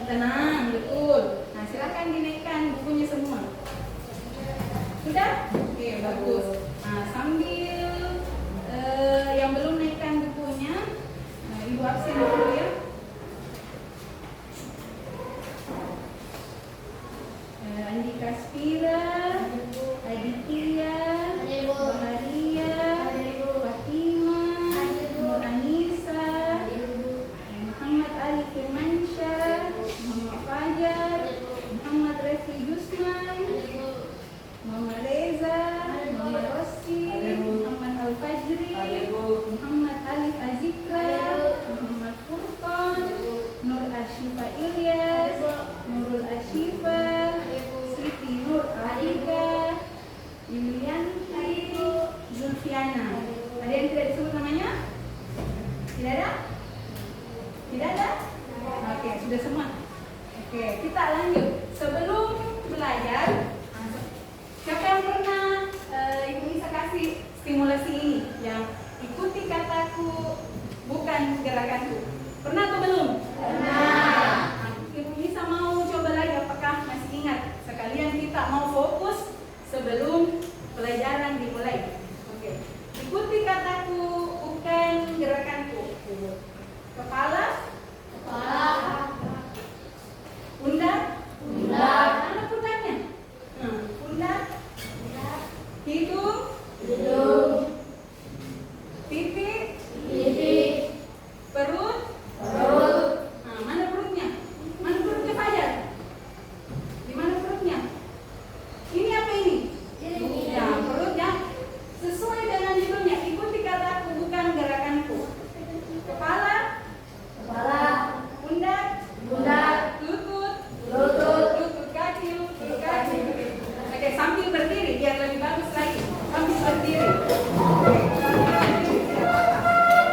tenang, betul. Nah, silakan dinaikkan bukunya semua. Sudah? Oke, bagus. Nah, sambil yang belum naikkan bukunya, Ibu absen dulu ya. Andika Spira, Aditya, Baharia, Fatimah, Nur Anissa, Muhammad Ali Firmansyah, Muhammad Fajar, Muhammad Refli Yusman, Muhammad Reza, Muhammad Rosi, Muhammad Al-Fajri, Muhammad Alif Azikra, Muhammad Furqan, Nur Ashifa Ilyas, Nurul Ashifa, Siti Nur Alika, Yulianti, Zulfiana. Ada yang tidak disebut namanya? Tidak ada? Tidak ada? Oke, sudah semua. Oke, kita lanjut. Sebelum belajar, siapa yang pernah Ibu bisa kasih stimulasi ini? Yang ikuti kataku, bukan gerakanku. Pernah atau belum? Pernah. Ibu bisa mau coba lagi, apakah masih ingat? Sekalian kita mau fokus sebelum pelajaran dimulai. Oke. Ikuti kataku, bukan gerakanku. Kepala, pundak, mana pundaknya? Pundak, hidung, pipi, perut. Nah, mana perutnya? Mana perutnya Fajar? Di mana perutnya? Ini apa ini? Ya, perutnya sesuai dengan judulnya. Ikuti kataku, bukan gerakanku. Kepala, pundak, lutut kaki. Oke, sambil berdiri biar lebih bagus lagi. Sambil berdiri.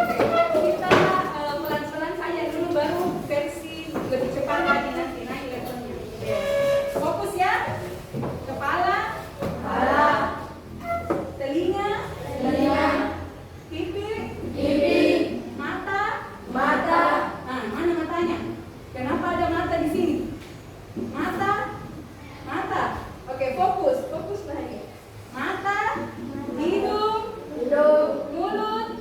Oke, kita pelan-pelan saja dulu, baru versi lebih cepat lagi nanti naik levelnya. Fokus ya. Kepala, telinga, pipi, mata. Nah, mana matanya? Kenapa ada mata di sini? Mata. Oke, fokus lagi. Mata, hidung, mulut.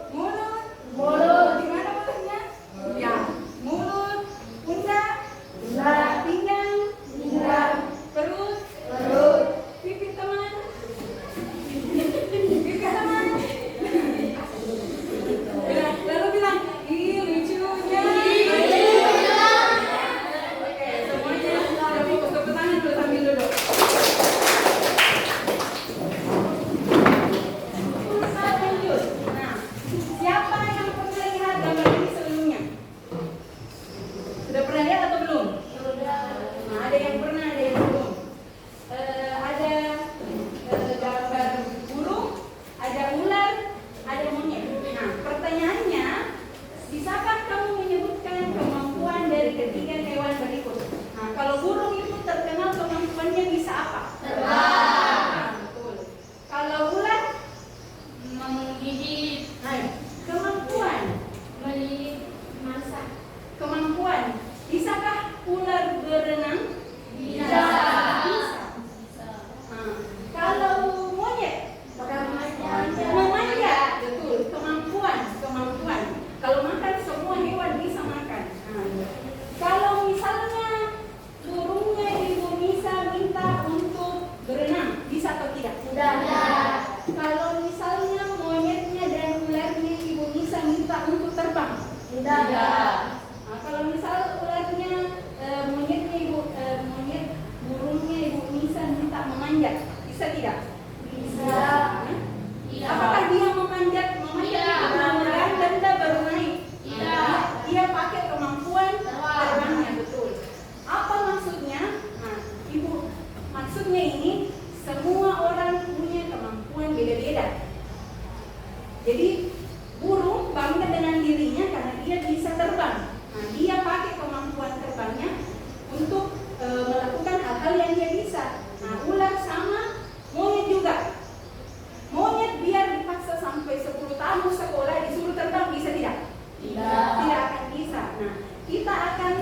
Di mana mulutnya? Ya, mulut, pundak, pinggang, perut, pipi teman. Lalu bilang, ih lucunya. Oke, semuanya udah fokus ke tangan dulu sambil duduk. Kita lanjut. Nah, siapa yang pernah lihat gambar ini sebelumnya? Sudah pernah lihat atau belum? Nah, ada yang pernah, ada yang belum. Ada gambar burung, ada ular, ada monyet. Nah, pertanyaannya, bisakah kamu menyebutkan kemampuan dari ketiga hewan berikut? Nah, kalau burung itu terkenal kemampuannya bisa apa? Nah, betul. Kalau ular, menggigit, kemampuan. Kemampuan. Bisakah ular berenang? Bisa. Nah, kalau monyet, memanjat. Betul. Kemampuan. Kalau makan, semua hewan bisa makan. Nah, kalau misalnya burungnya Ibu Nisa minta untuk berenang, bisa atau tidak? Kalau misalnya monyetnya dan ularnya Ibu Nisa minta untuk terbang? Nah, kalau misal ularnya burungnya Ibu Nisa minta memanjat, bisa tidak? Hah? Apakah dia memanjat dengan benda baru naik? Dia pakai kemampuan terbangnya, betul. Apa maksudnya? Nah, Ibu, maksudnya ini semua orang punya kemampuan beda-beda. Jadi burung bangga dengan dirinya karena dia bisa terbang. Nah, dia pakai kemampuan terbangnya untuk melakukan hal-hal yang dia bisa. Nah, ular sama, monyet juga. Monyet biar dipaksa sampai 10 tahun sekolah disuruh terbang, bisa tidak? Tidak akan bisa. Nah, kita akan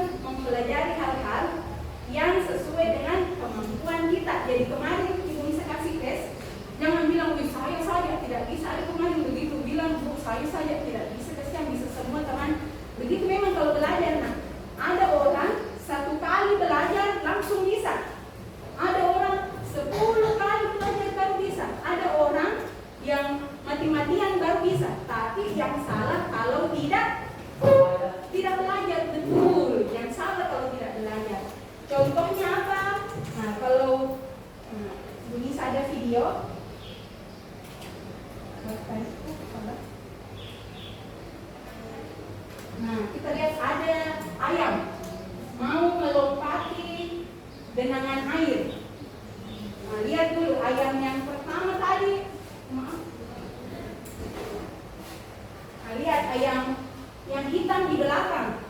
kita lihat ada ayam mau melompati genangan air. Nah, lihat dulu ayam yang pertama tadi, maaf. Nah, lihat ayam yang hitam di belakang.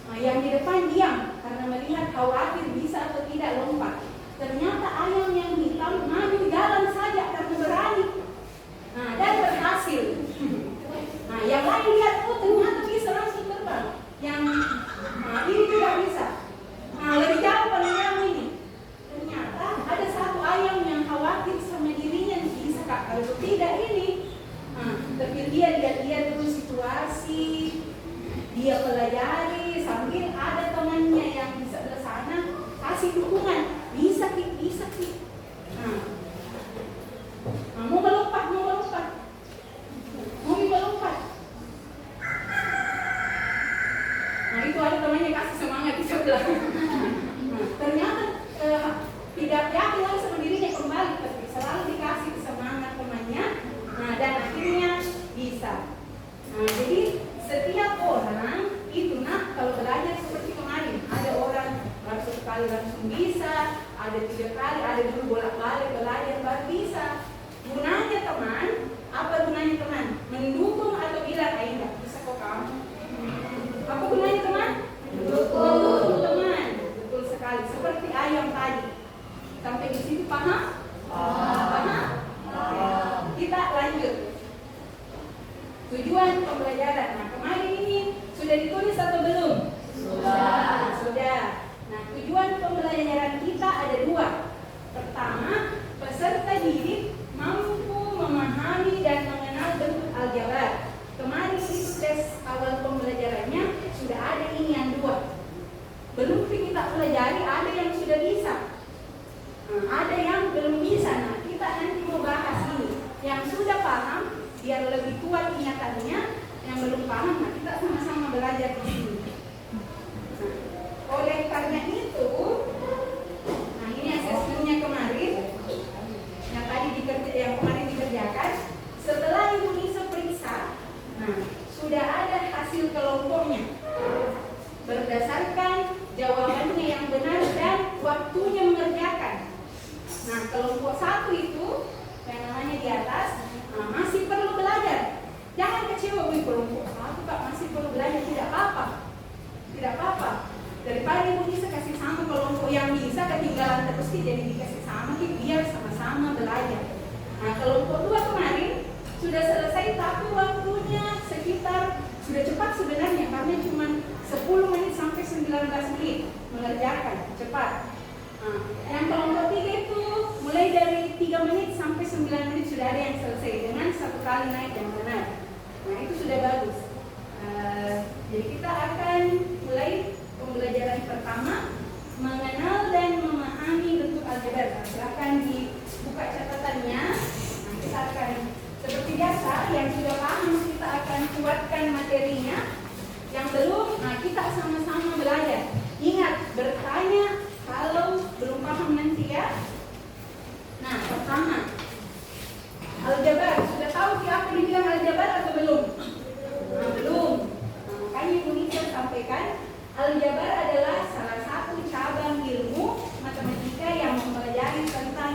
Nah, yang di depan diam karena melihat khawatir bisa atau tidak lompat. Ternyata ayam yang hitam maju jalan saja karena berani. Nah, dan berhasil. Nah, yang lain lihat, oh ternyata bisa langsung terbang. Yang ini tidak bisa. Nah, lebih jauh paling jauh ini. Ternyata ada satu ayam yang khawatir sama dirinya, bisa kak, kalau tidak ini. Nah, tapi dia lihat dulu situasi, dia pelajari sambil ada temannya yang bisa ke sana kasih dukungan, bisa ki. Nah, mau melompat. Nah, itu ada temannya kasih semangat di sebelah. Nah, ternyata tidak yakin lagi sama dirinya kembali, tapi selalu dikasih semangat temannya. Nah, dan akhirnya bisa. Nah, jadi setiap orang itu kalau belajar seperti kemarin, ada orang baru sekali langsung bisa, ada 3 kali, ada dulu bolak-balik belajar baru bisa. Gunanya teman, apa gunanya teman? Mendukung atau bilang, enggak bisa kok kamu. Apa gunanya teman? Mendukung teman. Betul sekali. Seperti ayam tadi. Sampai di sini paham? Paham? Kita lanjut. Tujuan pembelajaran. Nah, kemarin ini sudah ditulis atau belum? Sudah. Nah, tujuan pembelajaran kita ada 2. Pertama, peserta didik mampu memahami dan mengenal bentuk aljabar. Kemarin itu tes awal pembelajarannya sudah ada ini yang 2. Belum kita pelajari, ada yang sudah bisa. Nah, ada yang belum bisa. Nah, kita nanti mau bahas ini. Yang sudah paham biar lebih kuat ingatannya, yang belum paham, nah kita sama-sama belajar di sini. Nah, oleh karena itu, nah ini asesmennya kemarin, yang kemarin dikerjakan. Setelah Ibu Nisa periksa, nah sudah ada hasil kelompoknya berdasarkan jawabannya yang benar dan waktunya mengerjakan. Nah, kelompok 1 itu yang namanya di atas, nah, masih perlu belajar. Jangan kecewa, kelompok 1 Pak masih perlu belajar, tidak apa-apa. Daripada Ibu Nisa kasih sama kelompok yang bisa ketinggalan terus, jadi dikasih sama biar sama-sama belajar. Nah, kelompok 2 kemarin sudah selesai, tapi waktunya sekitar sudah cepat sebenarnya karena cuma 10 menit sampai 19 menit mengerjakan cepat. Nah, yang kelompok 3 itu mulai dari 3 menit sampai 9 menit sudah ada yang selesai dengan 1 kali naik yang benar. Nah, itu sudah bagus. Jadi kita akan mulai pembelajaran pertama, mengenal dan memahami bentuk aljabar. Silakan dibuka catatannya. Nah, kita akan seperti biasa, yang sudah paham kita akan kuatkan materinya. Yang belum, nah kita sama-sama belajar. Ingat, bertanya kalau belum paham nanti ya. Nah, pertama, aljabar. Sudah tahu siapa dibilang aljabar atau belum? Nah, belum. Nah, makanya Ibu Nisa sampaikan, aljabar adalah salah satu cabang ilmu matematika yang mempelajari tentang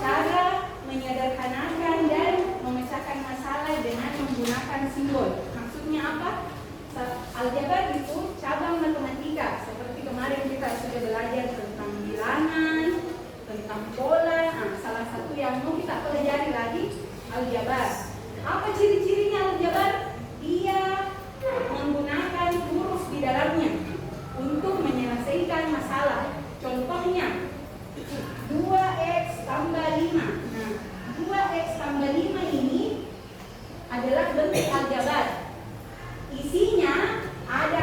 cara menyederhanakan dan memecahkan masalah dengan menggunakan simbol. Maksudnya apa? Aljabar itu cabang matematika. Seperti kemarin kita sudah belajar tentang bilangan, tentang pola. Nah, salah satu yang mau kita pelajari lagi, aljabar. Apa ciri-cirinya aljabar? Dia menggunakan huruf di dalamnya untuk menyelesaikan masalah. Contohnya 2x tambah 5. Nah, 2x tambah 5 ini adalah bentuk aljabar. Isinya ada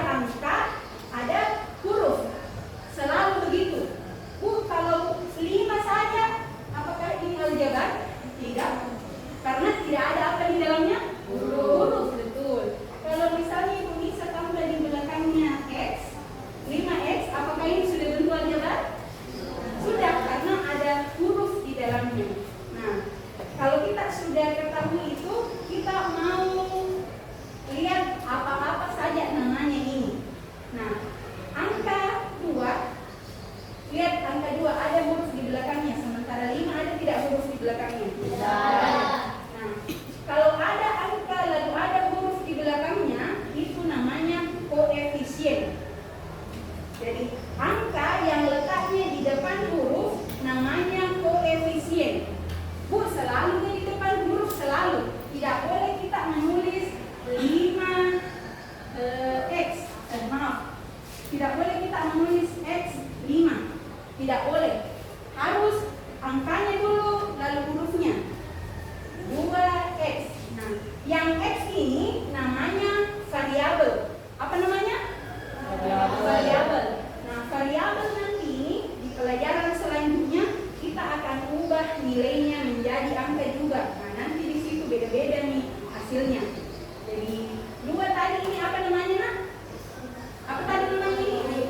Tidak boleh kita menulis X 5. Tidak boleh. Harus angkanya dulu, lalu hurufnya. 2X. Nah, yang X ini namanya variabel. Apa namanya? Variabel. Nah, variabel nanti di pelajaran selanjutnya kita akan ubah nilainya menjadi angka juga. Nah, nanti di situ beda-beda nih hasilnya. Jadi 2 tadi ini apa namanya, Nak? Apa tadi namanya ini?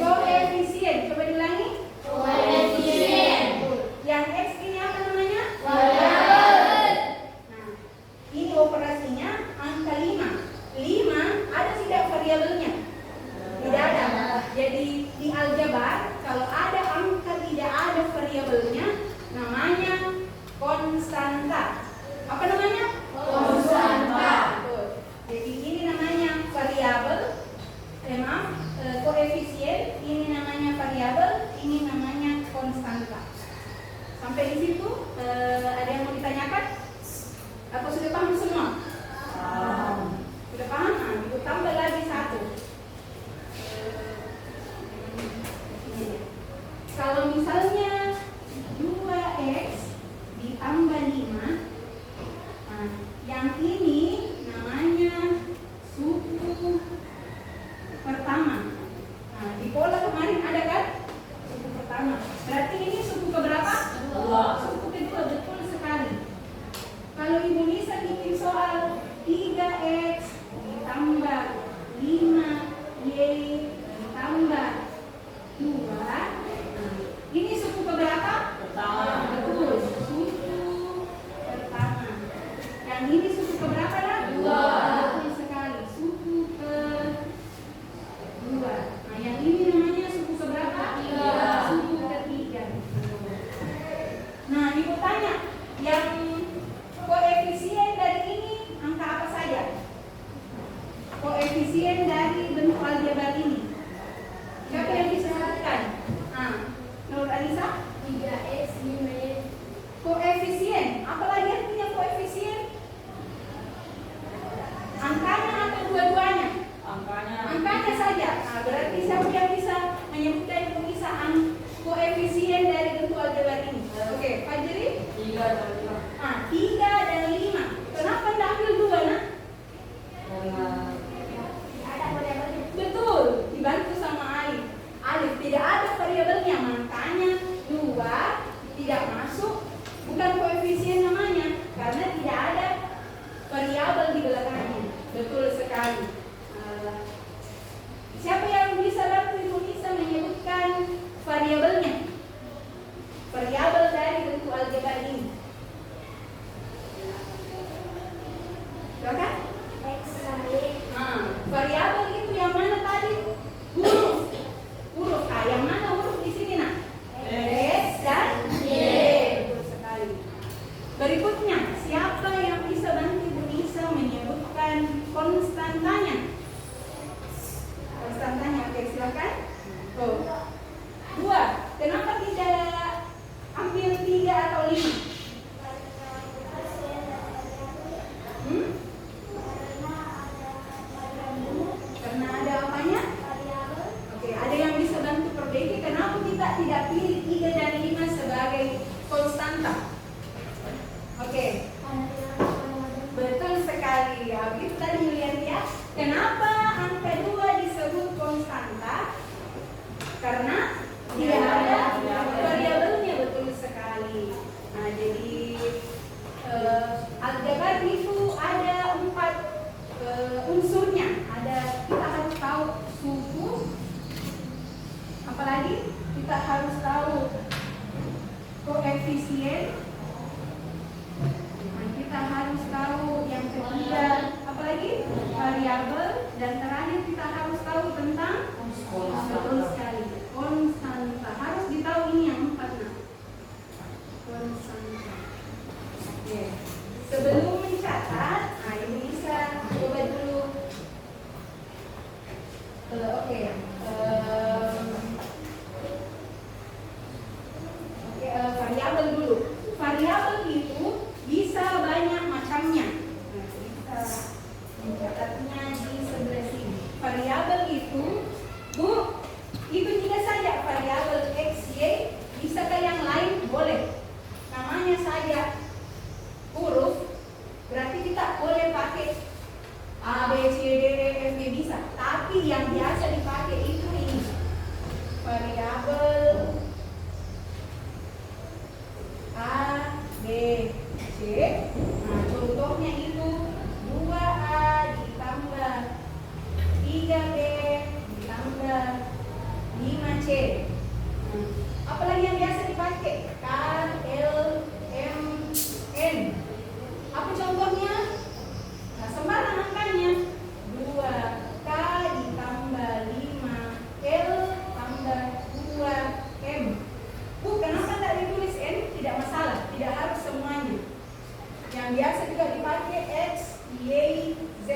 Koefisien. Coba diulangi. Koefisien. Yang X ini apa namanya? Variabel. Nah, ini operasinya angka 5. 5 ada tidak variabelnya? Tidak ada. Jadi di aljabar kalau ada angka tidak ada variabelnya namanya konstanta. Apa namanya? Konstanta. Betul. Jadi ini namanya variabel. Koefisien, ini namanya variabel, ini namanya konstanta. Sampai di situ ada yang mau ditanyakan? Atau sudah paham semua? Sudah paham? Nah, itu tambah lagi 1. Kalau misalnya 2X ditambah 5, nah, yang ini namanya suku pertama. Nah, di pola kemarin ada kan? Suku pertama. Berarti ini suku keberapa? 2. Suku kedua, betul sekali. Kalau Ibu Nisa bikin soal 3X ditambah 5Y ditambah 2, ini suku keberapa? Pertama. Betul, suku pertama. Yang ini suku keberapa dah? 2. Betul sekali, suku kedua. Nah, yang ini namanya suku keberapa? 3. Suku ketiga. Nah, Ibu tanya, yang koefisien dari ini angka apa saja? Koefisien dari bentuk aljabar ini. Siapa yang bisa sebutkan? Nur Alisa? 3X 5Y. Koefisien. Apalagi artinya koefisien? Angkanya atau dua-duanya? Angkanya saja. Nah, berarti siapa yang bisa menyebutkan pemisah koefisien dari bentuk aljabar ini? Oke, Fajri? 3 dan 5. 3 dan 5. Kenapa tidak ambil 2, Nak? Betul, dibantu sama Alif. Alif tidak ada variabelnya, makanya 2 tidak masuk, bukan koefisien namanya, karena tidak ada variabel di belakangnya. Betul sekali. Siapa yang bisa bantu Ibu Nisa menyebutkan variabelnya? Variabel dari bentuk aljabar ini. Silakan. X sama Y. Variabel itu yang mana tadi? Huruf. Yang mana huruf di sini, Nak? X dan Y. Betul sekali. Berikutnya, siapa yang bisa bantu Ibu Nisa menyebutkan konstantanya? Konstantanya, oke, silakan. 2. Kenapa tidak ambil 3 atau 5? Karena ada apanya? Oke, ada yang bisa bantu perbaiki. Kenapa kita tidak pilih 3 dan 5 sebagai konstanta? Oke. Betul sekali. Habis tadi lihat ya. Kenapa angka 2 disebut konstanta? Karena tidak ada variabelnya, betul sekali. Nah, jadi aljabar itu ada 4 unsurnya. Kita harus tahu suku, apalagi kita harus tahu koefisien. Kita harus tahu yang ketiga, apalagi variabel, dan terakhir kita harus tahu tentang betul sekali konstanta. Harus ditahu ini yang 4, Nah. Konstanta. Oke. Sebelum mencatat, Ibu bisa coba dulu. Oke. Variabel dulu. Variabel itu bisa banyak macamnya. Nah, kita mencatatnya di sebelah sini. Variabel itu yang biasa dipakai itu ini variabel A, B, C. Nah, contohnya itu 2A ditambah 3B ditambah 5C. Apalagi yang biasa dipakai? K, L, M, N. Apa contohnya? Nah, sembarang angkanya 2K ditambah 5L tambah 2M. Kenapa tidak ditulis N? Tidak masalah, tidak harus semuanya. Yang biasa juga dipakai X, Y, Z.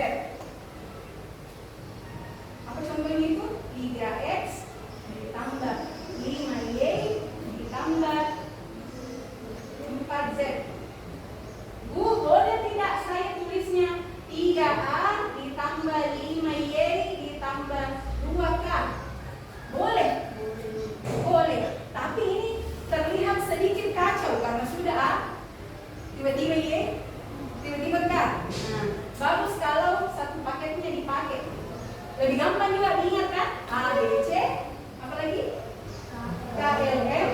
Apa contohnya itu? 3X ditambah 5Y ditambah 4Z. Boleh tidak saya tulisnya 3A ditambah 5Y ditambah 2K? Boleh? Boleh. Tapi ini terlihat sedikit kacau karena sudah A, tiba-tiba Y, tiba-tiba K. Nah, bagus kalau satu paketnya dipakai. Lebih gampang juga diingat kan? A, B, C, apa lagi? K, L, M,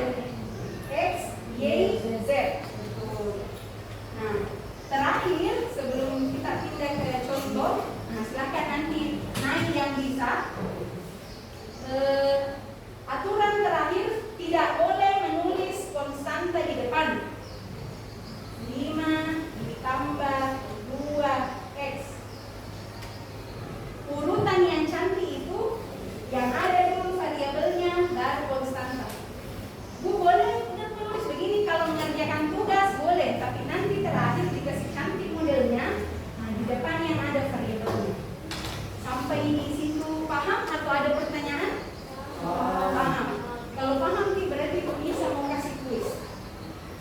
X, Y, Z. Nah, terakhir sebelum kita pindah ke contoh, nah silakan nanti naik yang bisa. Aturan terakhir, tidak boleh menulis konstanta di depan. 5 ditambah 2X. Urutan yang cantik itu yang ada dulu variabelnya baru konstanta. Boleh menulis begini kalau mengerjakan tugas boleh, tapi nanti terakhir dikasih cantik modelnya. Nah, di depan yang ada variabelnya. Sampai di situ paham atau ada pertanyaan? Paham. Kalau paham nih berarti bisa mau kasih kuis.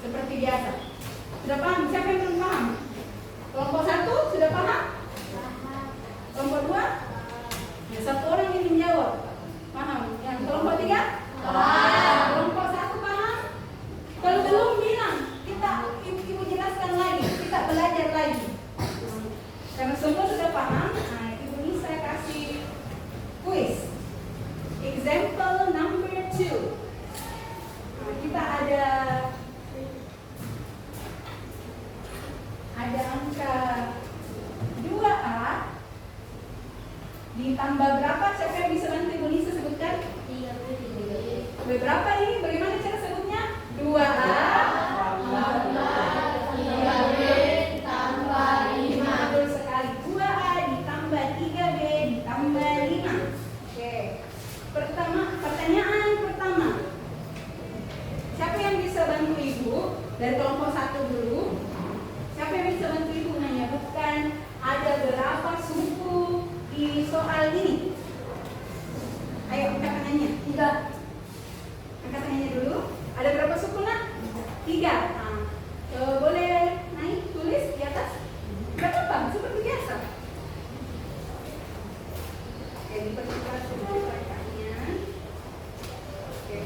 Seperti biasa. Sudah paham? Siapa yang belum paham? Kelompok 1 sudah paham? Kelompok 2? Ya, 1 orang yang menjawab. Paham? Yang kelompok 3? Paham. Kelompok 1 paham? Kalau belum bilang, ibu jelaskan lagi, kita belajar lagi. Karena semua sudah paham, nah ibu bisa kasih kuis. Example number 2. Nah, kita ada angka 2A ditambah berapa? Siapa yang bisa bantu Ibu Nisa sebutkan? 3. Berapa ini? Bagaimana cara sebutnya? 2A ditambah 3B ditambah 5. Betul sekali. 2A ditambah 3B ditambah 5. Oke. Pertanyaan pertama. Siapa yang bisa bantu Ibu? Dari kelompok 1 dulu. Siapa yang bisa bantu Ibu menyebutkan ada berapa suku di soal ini? Ayo angkat tangannya. 3. Angkat tangannya dulu. Ada berapa suku nak? 3. Nah, boleh naik tulis di atas. Gak apa-apa, seperti biasa. Oke, dipercepat dulu pertanyaan. Oke.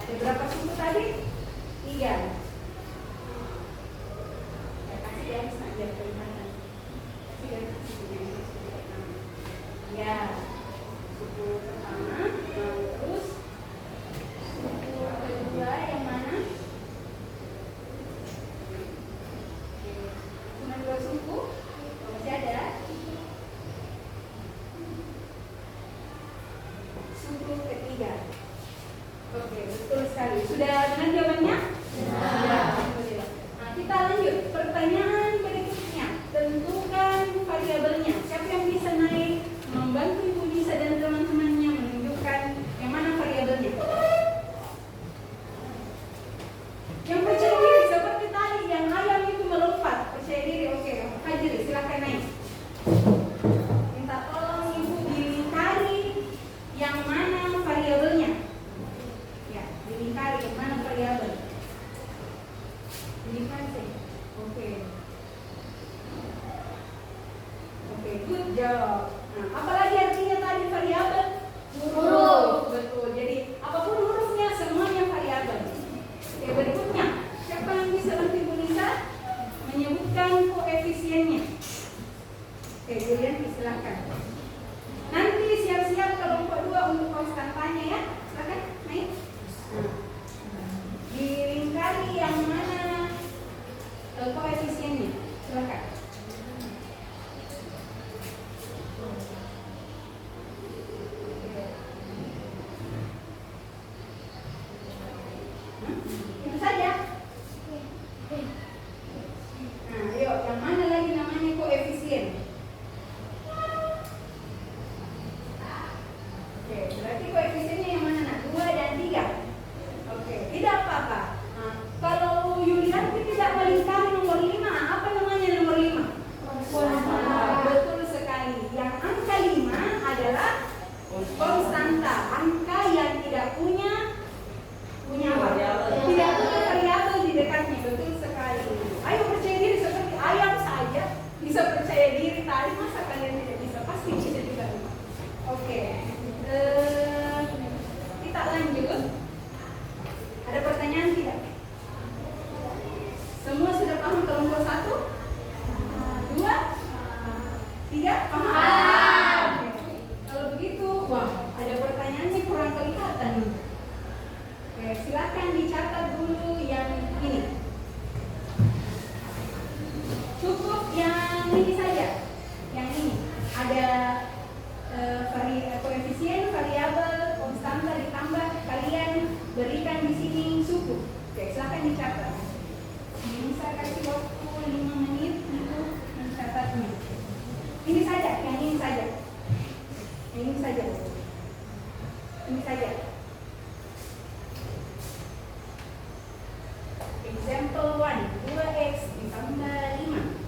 Ada berapa suku tadi? 3. Ya, suku pertama, terus suku kedua yang mana? Cuma 2 suku, masih ada. Suku ketiga. Oke, betul sekali. Sudah benar jawabannya? Ya. Nah, kita lanjut. Pertanyaan berikutnya. Tentukan variabelnya. Siapa yang bisa naik membantu Ibu Nisa dan teman-temannya menunjukkan yang mana variabelnya? Yang percaya diri seperti tadi yang ayam itu melompat. Percaya diri, oke. Hadir, silakan naik. Minta tolong Ibu dilingkari yang mana variabelnya. Ya, dilingkari yang mana variabel. Wah, ada pertanyaannya kurang kelihatan. Oke, silakan dicatat dulu yang ini. Cukup yang ini saja. Yang ini ada koefisien, variabel, konstanta ditambah, kalian berikan di sini suku. Oke, silakan dicatat. Ini saya kasih waktu 5 menit untuk mencatatnya. Ini saja, yang ini saja. Ini saja. Ini saja. Example 1, 2x ditambah 5.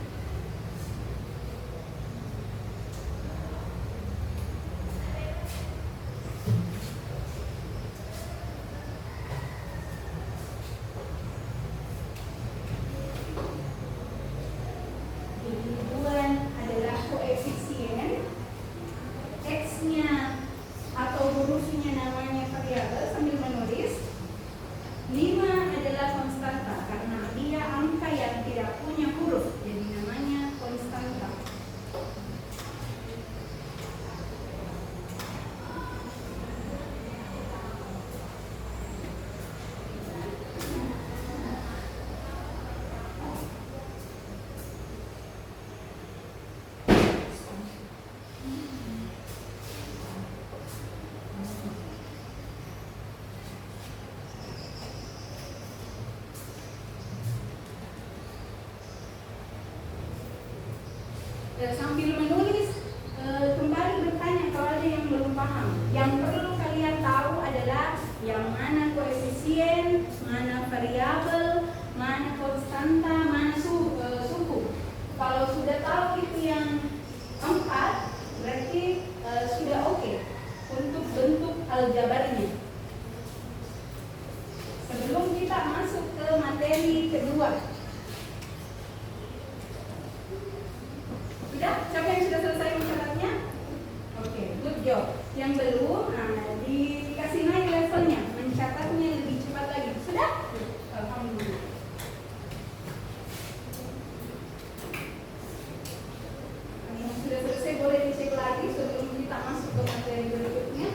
Sambil menulis, kembali bertanya kalau ada yang belum paham. Yang perlu kalian tahu adalah yang mana koefisien, mana variabel, mana konstanta, mana suku. Kalau sudah tahu itu yang 4, berarti sudah oke untuk bentuk aljabarnya. Sebelum kita masuk ke materi kedua. Sudah? Siapa yang sudah selesai mencatatnya? Oke, good job. Yang belum, dikasih naik levelnya, mencatatnya lebih cepat lagi. Sudah? Alhamdulillah. Yang sudah selesai boleh dicek lagi sebelum kita masuk ke materi berikutnya.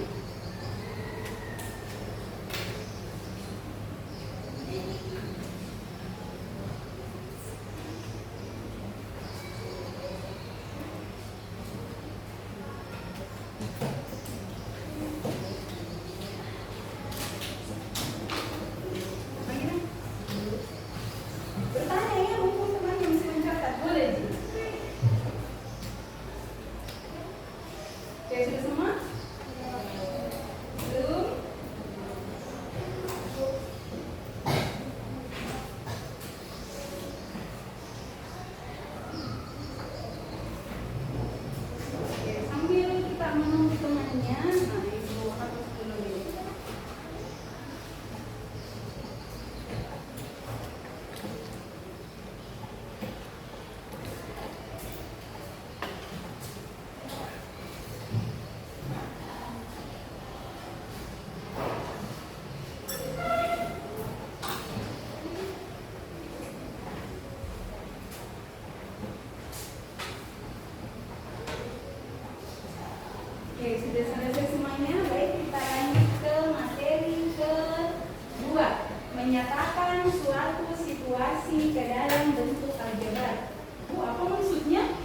Oke, sudah selesai semuanya. Baik, kita lanjut ke materi kedua. Menyatakan suatu situasi ke dalam bentuk aljabar. Apa maksudnya?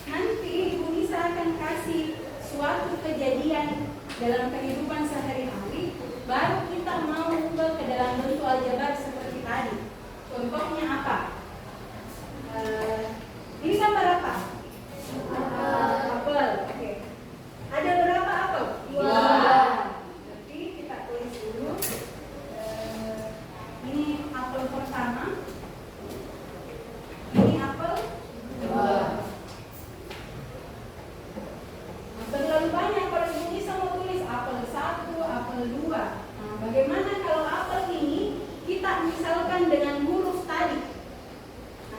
Nanti Ibu Nisa akan kasih suatu kejadian dalam kehidupan sehari-hari, baru kita mau ubah ke dalam bentuk aljabar seperti tadi. Contohnya apa? Ini gambar apa? Apel. Oke. Ada berapa apel? 2. Berarti kita tulis dulu. Ini apel pertama. Ini apel 2. Terlalu banyak kalau Ibu Nisa mau tulis apel 1, apel 2. Bagaimana kalau apel ini kita misalkan dengan huruf tadi?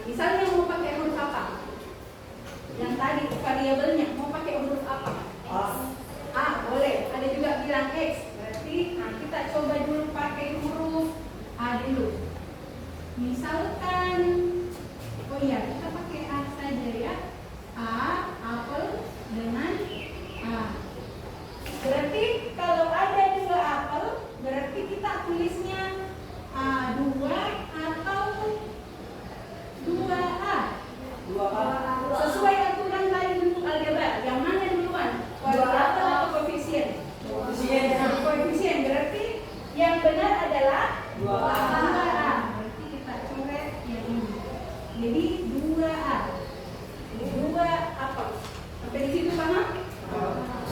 Misalnya mau pakai huruf apa? Yang tadi variabelnya mau pakai huruf apa? A, boleh. Ada juga bilang X. Berarti kita coba dulu pakai huruf A dulu. Misalkan, oh iya, kita pakai A saja ya. A, apel dengan A. Berarti kalau ada 2 apel, berarti kita tulisnya A2 atau 2A. 2A. Sesuai aturan tadi bentuk aljabar, yang mana duluan? Variabel atau koefisien? Koefisien berarti yang benar adalah 2A. Berarti kita coret yang ini. Jadi 2A. 2 apel. Sampai di situ paham?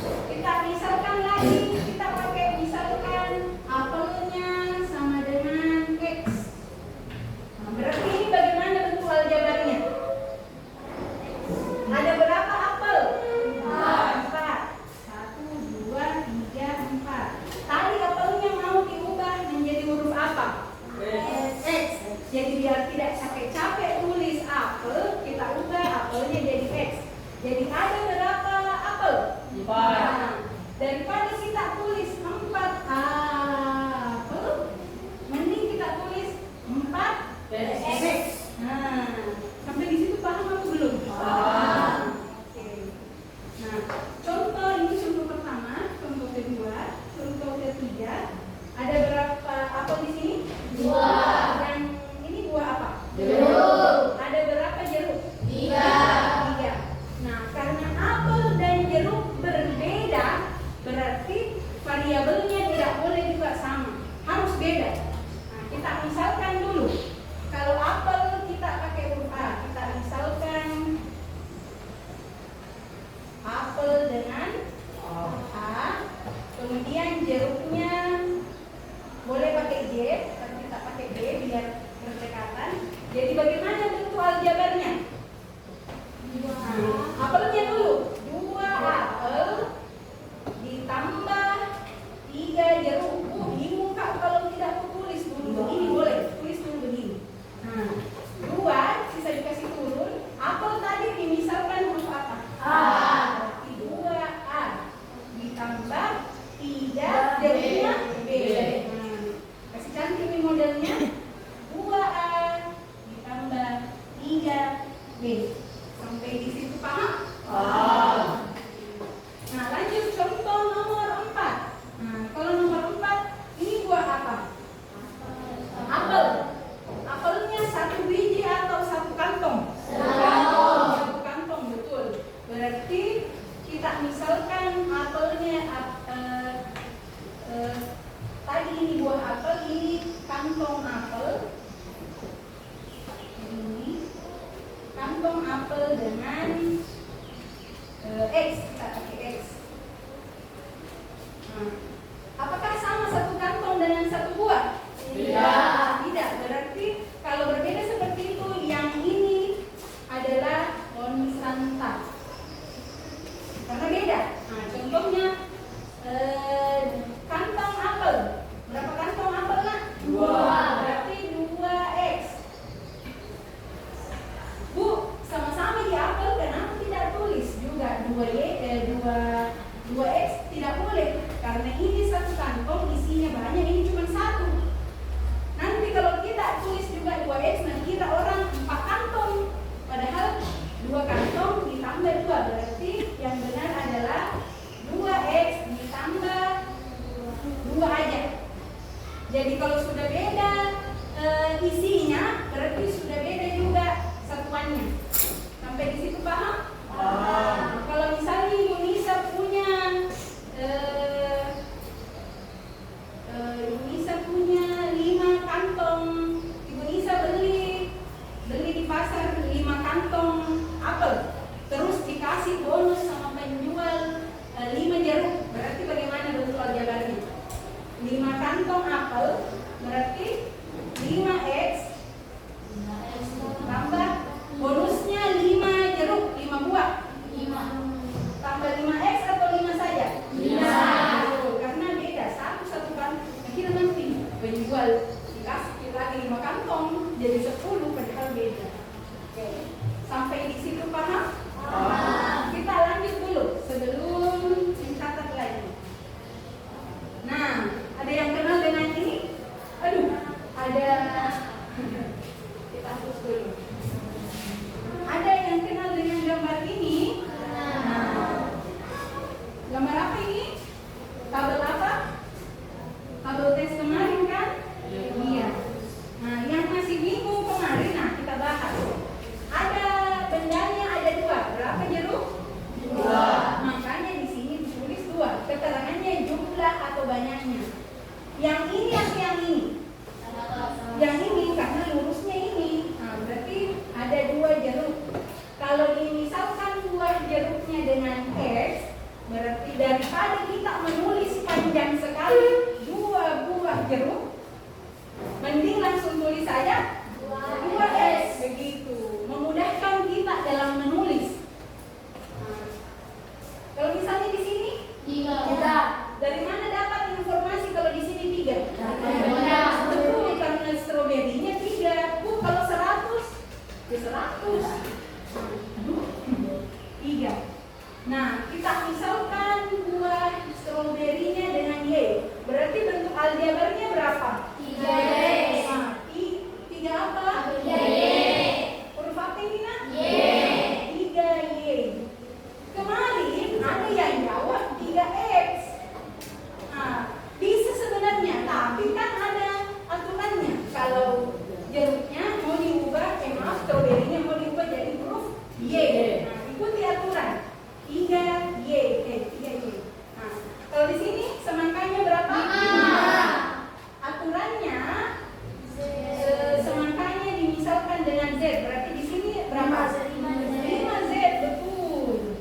Kita misalkan lagi, kita pakai misalkan apelnya sama dengan X. Nah, berarti ini bagaimana bentuk aljabarnya? Ada berapa apel? 4. 1, 2, 3, 4. Tadi apelnya mau diubah menjadi huruf apa? X. Jadi biar tidak capek-capek tulis apel, kita ubah apelnya jadi X. Jadi ada berapa apel? 4. Daripada kita tulis 4 apel, mending kita tulis 4 X. Nah, sampai di situ paham atau belum? Oke. Nah, contoh ini contoh pertama, contoh kedua, contoh ketiga. Ada berapa apel di sini? 2. Yang ini buah apa? Jeruk. Ada berapa jeruk? 3. 3. Nah, karena apel dan jeruk berbeda, berarti variabelnya tidak boleh juga sama, harus beda. Nah, kita misalkan dulu, kalau apel kita pakai huruf A, kita misalkan apel dengan A, kemudian jeruknya boleh pakai J, tapi kita pakai B biar berdekatan. Jadi bagaimana bentuk aljabarnya? Apelnya dulu 2 apel ditambah 3 jeruk. Bingung Kak kalau tidak aku tulis dulu begini, boleh tulis dulu begini. Nah, 2 sisa dikasih turun. Apel tadi dimisalkan huruf apa? A. Berarti 2A ditambah 3 jeruknya B. Kasih cantik nih modelnya. 2A ditambah 3B. Sampai di situ paham? Nah, lanjut contoh nomor 4. Nah, kalau nomor 4 ini buah apa? Apel. Apelnya 1 biji atau 1 kantong? 1 kantong, betul. Berarti kita misalkan apelnya tadi ini buah apel, ini kantong apel. Ini kantong apel dengan X, kita pakai X. Nah, apakah sama 1 kantong dengan 1 buah? Tidak. Berarti kalau berbeda seperti itu, yang ini adalah konsanta. Karena beda. Nah, contohnya kantong apel. Berapa kantong apel nak? 2. Berarti 2X. Bu, sama-sama di apel, kenapa tidak tulis juga 2X? Tidak boleh, karena ini 1 kantong isinya banyak, ini cuma 1. Nanti kalau kita tulis juga 2X, nanti kita orang 4 kantong, padahal 2 kantong ditambah 2, berarti yang benar adalah 2X ditambah 2 aja. Jadi kalau sudah beda isinya, berarti sudah beda juga satuannya. Sampai di situ paham? Kalau misalnya Ibu Nisa punya Ibu Nisa punya 5 kantong, Ibu Nisa beli di pasar 5 kantong apel, terus dikasih bonus sama penjual 5 jeruk, berarti bagaimana bentuk aljabarnya? 5 kantong apel berarti 5X tambah bonusnya 5 jeruk, 5 banyaknya. Yang ini atau yang ini? Yang ini karena lurusnya ini. Nah, berarti ada 2 jeruk. Kalau misalkan buah jeruknya dengan X, berarti daripada kita menulis panjang sekali 2 buah jeruk, mending langsung tulis saja 2X. Begitu, memudahkan kita dalam menulis. Nah, kalau misalnya di sini 3. Dari mana dapat informasi kalau di sini 3? Betul, karena stroberinya 3. Kalau 100, ya 100. 3. Nah, kita misalkan buah stroberinya dengan Y. Berarti bentuk aljabarnya berapa? 3X. Nah, 3 apa? 3Y. Huruf apa ini, Nak? Y. 3Y. Kemarin ada yang jawab 3X. Nah, bisa sebenarnya, tapi kan ada aturannya. Kalau jeruknya mau diubah, stroberinya mau diubah jadi huruf Y. Nah, ikuti aturan. 3Y. 3Y. Nah, kalau di sini semangkanya berapa? 5. Aturannya semangkanya dimisalkan dengan Z. Berarti di sini berapa? 5Z. Betul.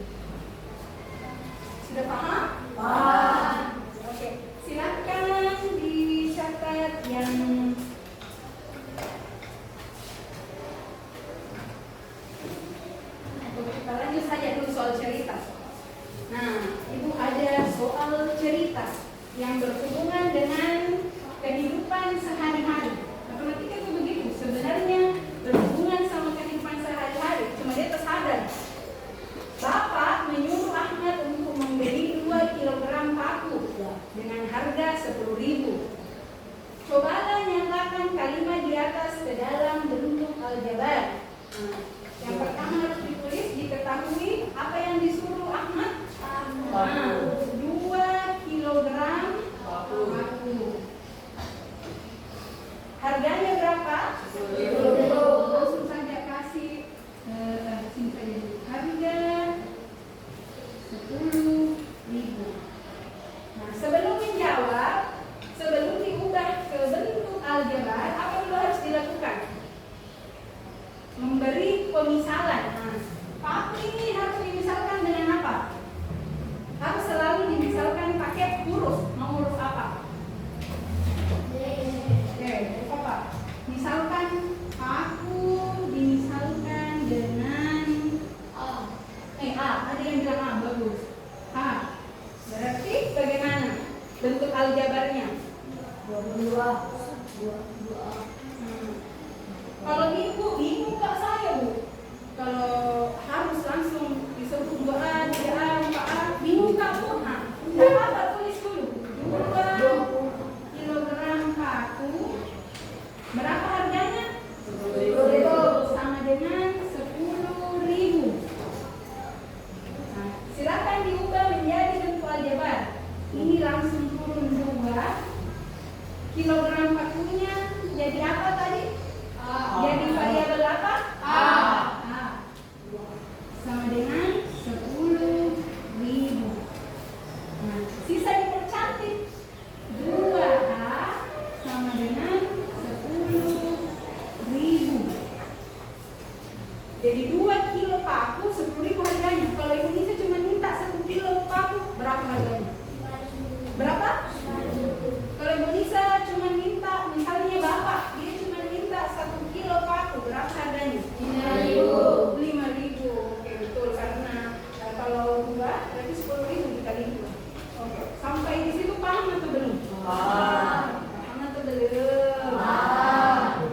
Sudah paham? Paham. Oke, silakan dicatat yang kita lanjut saja dulu soal cerita. Nah, Ibu ada soal cerita yang berhubungan dengan kehidupan sehari-hari. Matematika itu begitu, sebenarnya berhubungan sama kehidupan sehari-hari. Cuma dia tersadar. Bapak menyuruh Ahmad untuk membeli 2 kilogram paku dengan harga 10.000. Cobalah nyatakan kalimat di atas ke dalam bentuk aljabar. Nah, yang pertama harus ditulis, diketahui apa yang disuruh Ahmad. Nah, 2 kilogram paku. Harganya berapa? 10.000. Langsung saja kasih sini saja dulu. Harga 10.000. Nah, sebelum menjawab, sebelum diubah ke bentuk aljabar, apa dulu harus dilakukan? Memberi pemisalan. Nah, paku ini harus dimisalkan dengan apa? Harus selalu dimisalkan pakai huruf. Mau huruf apa? Huruf apa? Misalkan paku dimisalkan dengan A. Ada yang bilang A, bagus. A. Berarti bagaimana bentuk aljabarnya? 22A. Kalau Ibu bingung Kak saya, Bu. Kalau harus langsung disebut 2A, 3A, 4A, bingung Kak, Bu. Nah, tidak apa-apa, tulis dulu. 2 kilogram paku. Berapa harganya? 10.000. Sama dengan 10.000. Nah, silakan diubah menjadi bentuk aljabar. Ini langsung turun 2. Kilogram pakunya jadi apa tadi? Jadi variabel apa? A. Sama dengan 10.000. Nah, sisa dipercantik. 2A sama dengan 10.000. Jadi 2 kilo paku 10.000 harganya. Kalau Indonesia cuma minta 1 kilo paku, berapa harganya? Berapa? Kalau Indonesia cuma minta, misalnya Bapak, dia cuma minta 1 kilo paku, berapa harganya? 5.000. 5.000. Oke, betul, karena kalau 2 berarti 10.000 dikali 2. Oke, sampai di situ paham atau belum? Paham atau belum?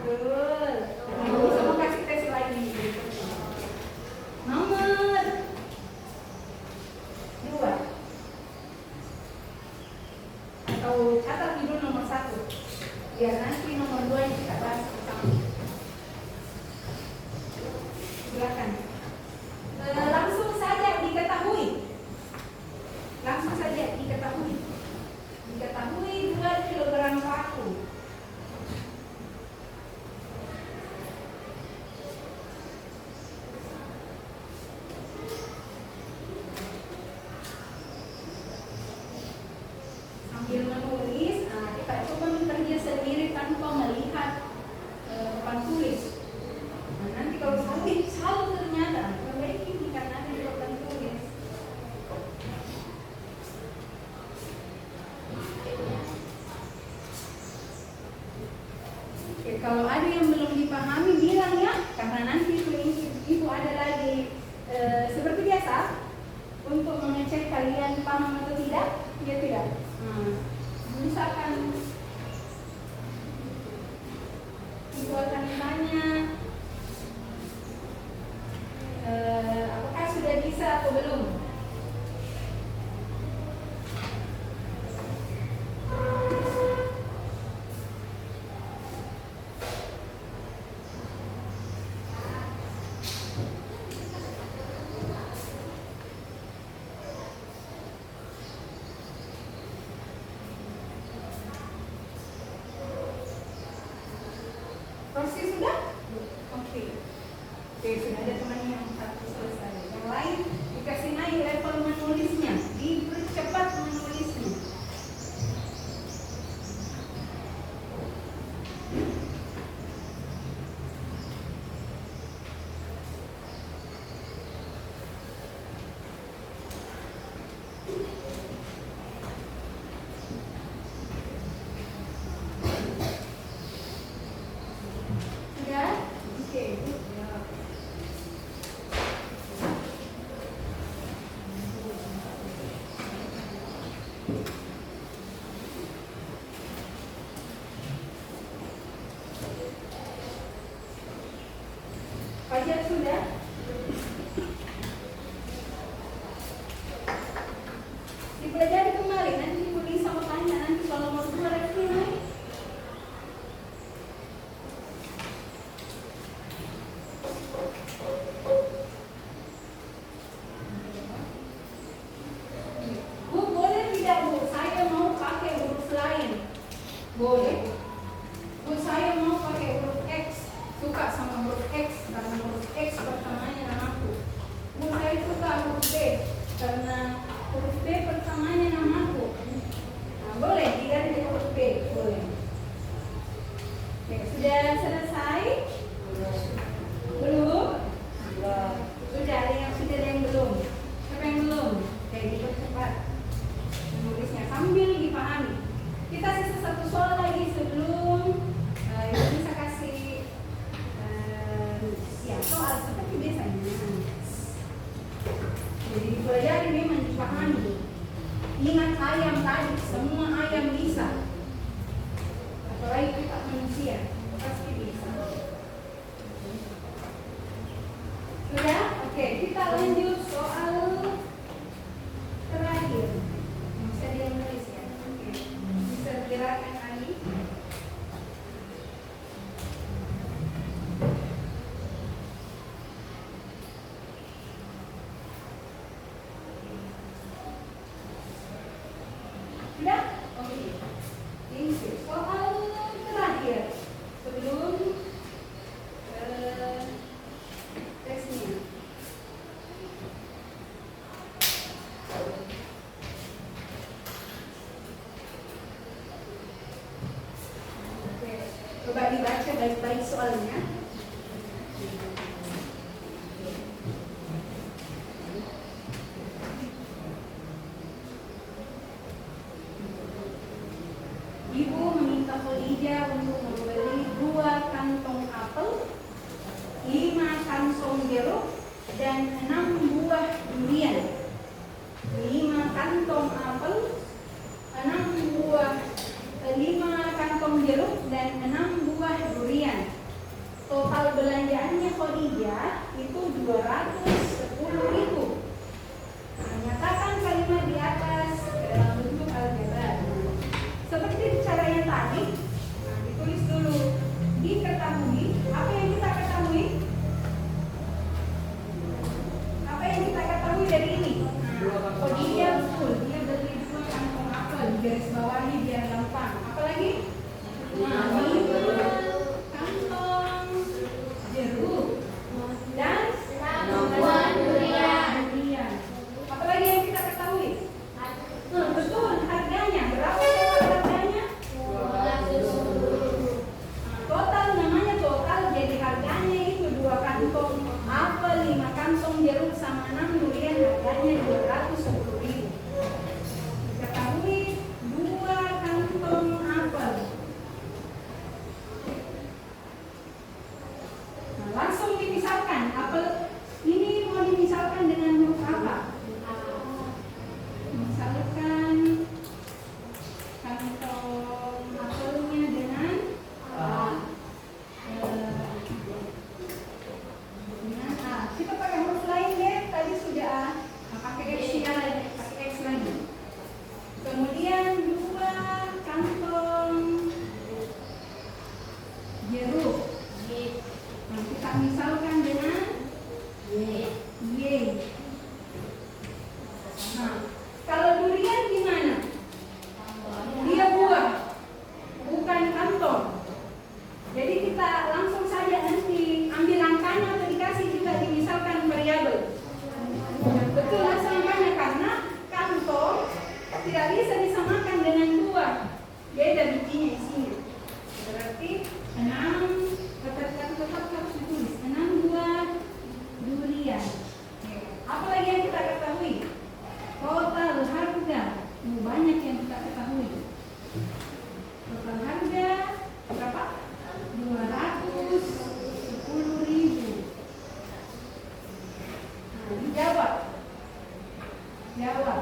Betul. Nah, bisa mau kasih tes lagi. Nomor 2. Atau catat dulu nomor 1. Biar nanti nomor 2 yang kita bahas bersama. Silakan. Langsung saja diketahui. Langsung saja diketahui. Diketahui 2 kilogram paku. Sambil menunggu papan tulis. Nah, nanti kalau salah ternyata perbaiki karena ada di papan tulis. Oke, kalau ada yang belum dipahami bilang ya, karena nanti ibu ada lagi seperti biasa untuk mengecek kalian paham atau tidak, ya tidak. Misalkan ibu akan tanya apakah sudah bisa atau belum. Proses sudah? Oke. Oke, sudah ada teman yang satu selesai. Yang lain dikasih naik level menulisnya, dipercepat menulisnya. Sudah? Oke. Fajar sudah? Dipelajari kembali, nanti ibu Lisa mau tanya nanti kalau mau keluar lagi naik. Bu, boleh tidak Bu? Saya mau pakai huruf lain. Boleh. Bu, saya mau pakai huruf X. Suka sama huruf X karena huruf X pertamanya namaku. Bu, saya suka huruf B karena huruf B pertamanya namaku. Nah, boleh diganti huruf B, boleh. Oke, sudah selesai? Belum? Sudah, ada yang sudah, ada yang belum. Siapa yang belum? Oke, dipercepat menulisnya sambil dipahami. Kita sisa satu soal lagi sebelum ibu bisa kasih ya soal seperti biasanya. Jadi dipelajari memang dipahami. Ingat ayam tadi, semua ayam bisa. Apalagi kita manusia, pasti bisa. Sudah? Oke, kita lanjut soal terakhir. Bisa dia nulis ya? Oke. Bisa gerakan lagi. Sudah? Oke. Ini soal terakhir sebelum tesnya. Oke, coba dibaca baik-baik soalnya. Ibu meminta Khadijah untuk membeli 2 kantong apel, 5 kantong jeruk, dan 6 buah durian. 5 kantong apel, 5 kantong jeruk, dan 6 buah durian. Total belanjaannya Khadijah itu 210.000. Nyatakan kalimat di atas dalam bentuk aljabar. Seperti cara yang tadi, ditulis dulu. Diketahui, apa yang kita ketahui? Apa yang kita ketahui dari ini? Khadijah betul, dia beli 2 kantong apel, garis bawahnya biar gampang. Apalagi? 5 kantong jeruk dan 6 buah durian. Apalagi yang kita ketahui? Betul, harganya berapa total harganya? Total namanya total bisa disamakan dengan 2. Beda bijinya isinya. Berarti 6, tetap harus ditulis. 6 buah durian. Apa lagi yang kita ketahui? Total harga. Banyak yang kita ketahui. Total harga berapa? 210.000. Nah, dijawab. Jawab.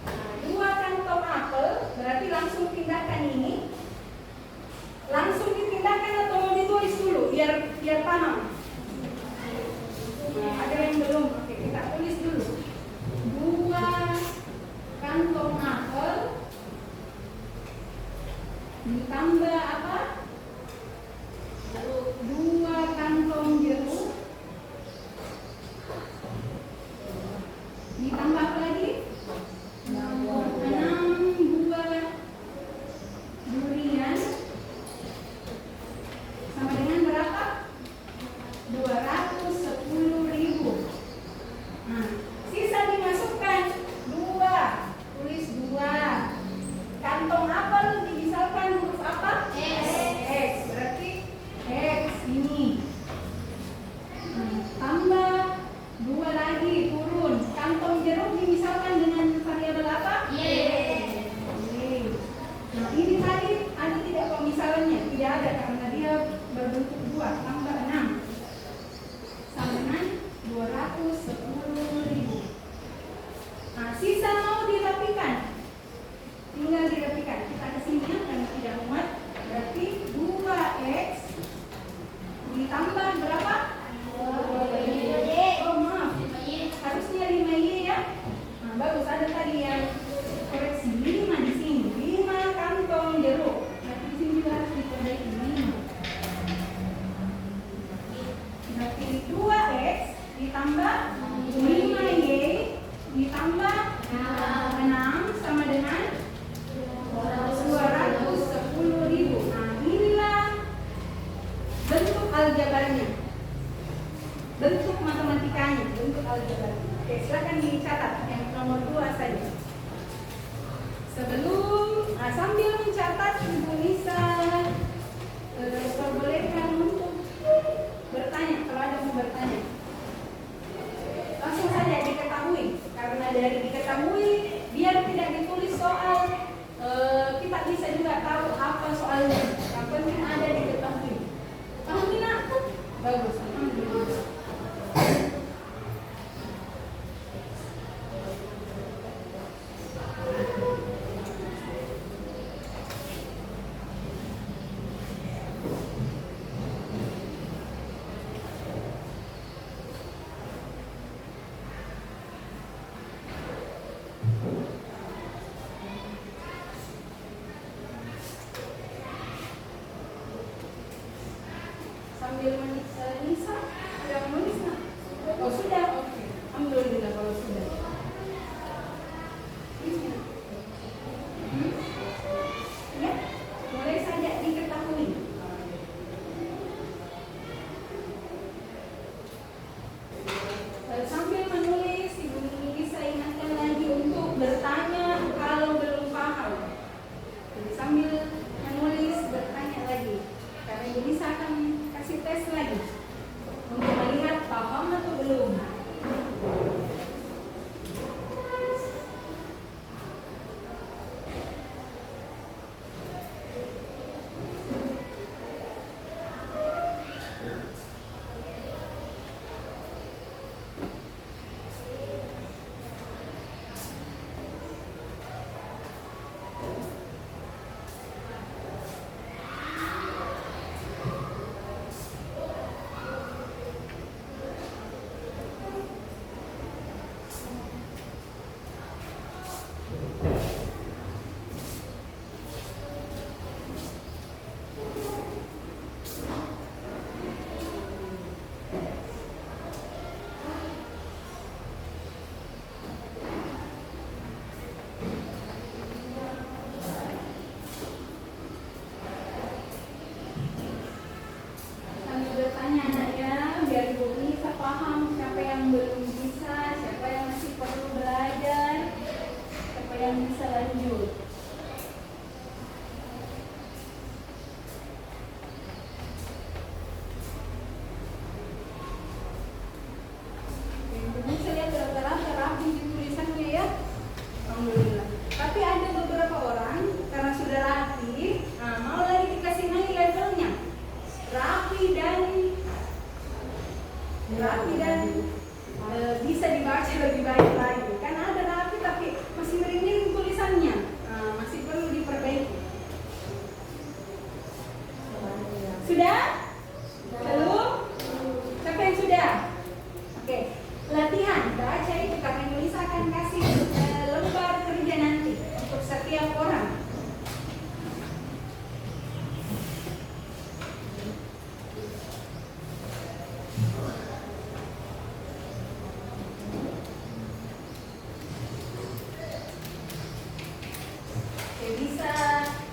Nah, 2 kantong apel, berarti langsung pindahkan ini. Langsung dipindahkan atau mau ditulis dulu biar paham. Nah, ada yang belum. Oke, kita tulis dulu. 2 kantong apel ditambah apa? 2 kantong jeruk ditambah apa lagi? 6 buah durian sama dengan berapa? 210.000. Nah, sisa dimasukkan 2. Tulis 2. Kantong apel dimisalkan huruf apa? X. Berarti X ini. Tambah 2 lagi turun. Kantong jeruk dimisalkan dengan variabel apa? Y. Nah, ini tadi ada tidak pemisalannya? Tidak ada karena dia berbentuk 2 tambah 6 sama dengan 210.000. Nah, sisa mau dirapikan. Tinggal dirapikan. Kita kesini karena tidak muat. Berarti 2X ditambah berapa? Oh maaf, harusnya 5Y ya. Nah, bagus, ada tadi yang koreksi 5 di sini. 5 kantong jeruk. Berarti di sini juga harus diperbaiki 5. Berarti 2X ditambah 5Y ditambah 6 sama dengan 210.000. Nah, inilah bentuk aljabarnya, bentuk matematikanya, bentuk aljabarnya. Oke, silakan dicatat yang nomor 2 saja. Sebelum sambil mencatat, Ibu Nisa perbolehkan untuk bertanya kalau ada mau bertanya. Langsung saja diketahui, karena dari diketahui biar tidak ditulis soal, kita bisa juga tahu apa soalnya. Yang penting ada diketahui. Paham tidak? Bagus. Alhamdulillah. Sambil Nisa, sudah menulis nak? Oh sudah, oke. Alhamdulillah kalau sudah. Ya, boleh saja diketahui. Sambil menulis, Ibu Nisa ingatkan lagi untuk bertanya kalau belum paham. Jadi sambil menulis bertanya lagi, karena Ibu Nisa akan kasih tes lagi untuk melihat paham atau belum. yang bisa lanjut? Bisa lihat rata-rata rapi di tulisannya ya. Alhamdulillah. Tapi ada beberapa orang karena sudah rapi, mau lagi dikasih naik levelnya. Rapi dan bisa dibaca lebih baik lagi. Kan ada rapi tapi masih miring-miring tulisannya, masih perlu diperbaiki. Sudah? Belum? Siapa yang sudah? Oke. Latihan baca itu Kak Melisa akan kasih lembar kerja nanti untuk setiap orang. Oke, bisa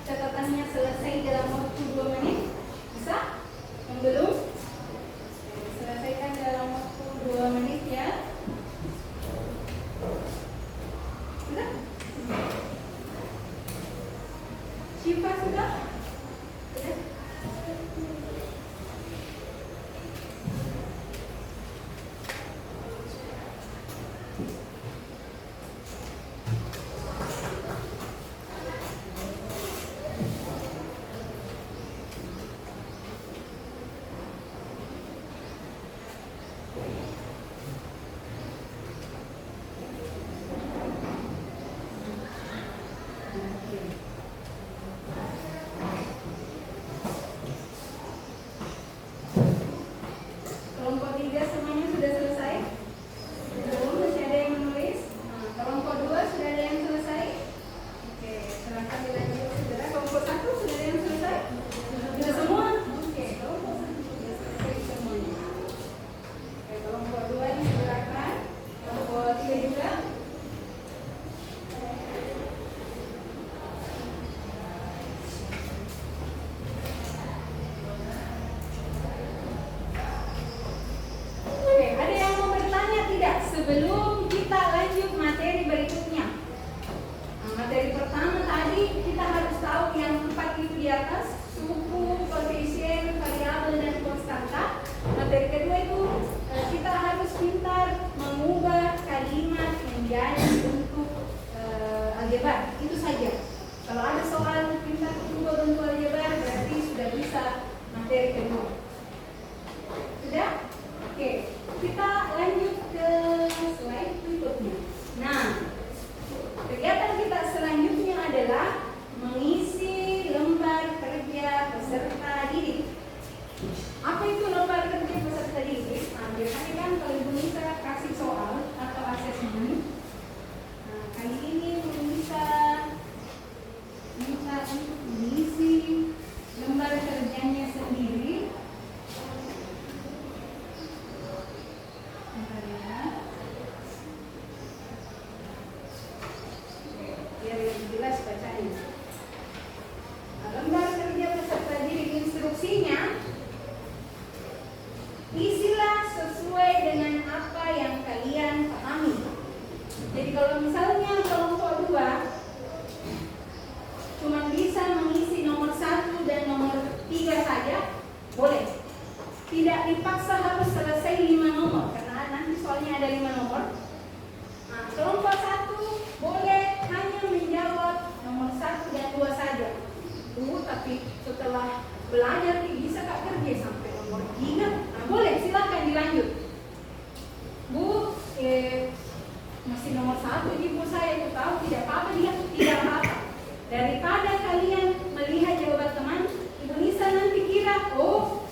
catatannya selesai dalam waktu 2 menit? Bisa? Yang belum? Selesaikan dalam waktu 2 menit ya. Sudah? Syifa sudah? Sudah? Kelompok 3 semuanya sudah selesai? Belum, masih ada yang menulis? Kelompok 2 sudah ada yang selesai? Oke, silahkan dilanjut saudara. Kelompok 1 sudah ada yang selesai? Sudah semua? Oke, kelompok 1 sudah selesai semuanya. Oke, kelompok 2 silakan. Kelompok 3 juga. Oke, ada yang mau bertanya tidak sebelum kita lanjut materi berikutnya? Materi pertama tadi kita harus tahu yang 4 itu di atas, suku, koefisien, variabel, dan konstanta. Materi kedua itu kita harus pintar mengubah kalimat menjadi bentuk aljabar. Itu saja. Kalau ada soal pintar mengubah bentuk aljabar berarti sudah bisa materi kedua. Sudah? Oke, kita lanjut ke slide berikutnya. Nah, kegiatan kita selanjutnya adalah mengisi lembar kerja peserta didik. Apa itu lembar kerja peserta didik? Biasanya kan kalau Ibu Nisa kasih soal atau asesmen. Kali ini Ibu Nisa minta untuk mengisi lembar kerjanya sendiri. Biar lebih jelas bacanya. Lembar kerja peserta didik instruksinya, isilah sesuai dengan apa yang kalian pahami. Jadi kalau misalnya kelompok 2 cuma bisa mengisi nomor 1 dan nomor 3 saja, boleh. Tidak dipaksa harus selesai 5 nomor, karena nanti soalnya ada 5 nomor. Kelompok 1 boleh hanya menjawab nomor 1 dan 2 saja. Tapi setelah belajar bisa Kak kerja sampai nomor 3. Boleh, silakan dilanjut. Bu, masih nomor 1 ibu saya itu tahu, tidak apa-apa, dia tidak apa-apa. Daripada kalian melihat jawaban teman, Ibu Nisa nanti kira, oh,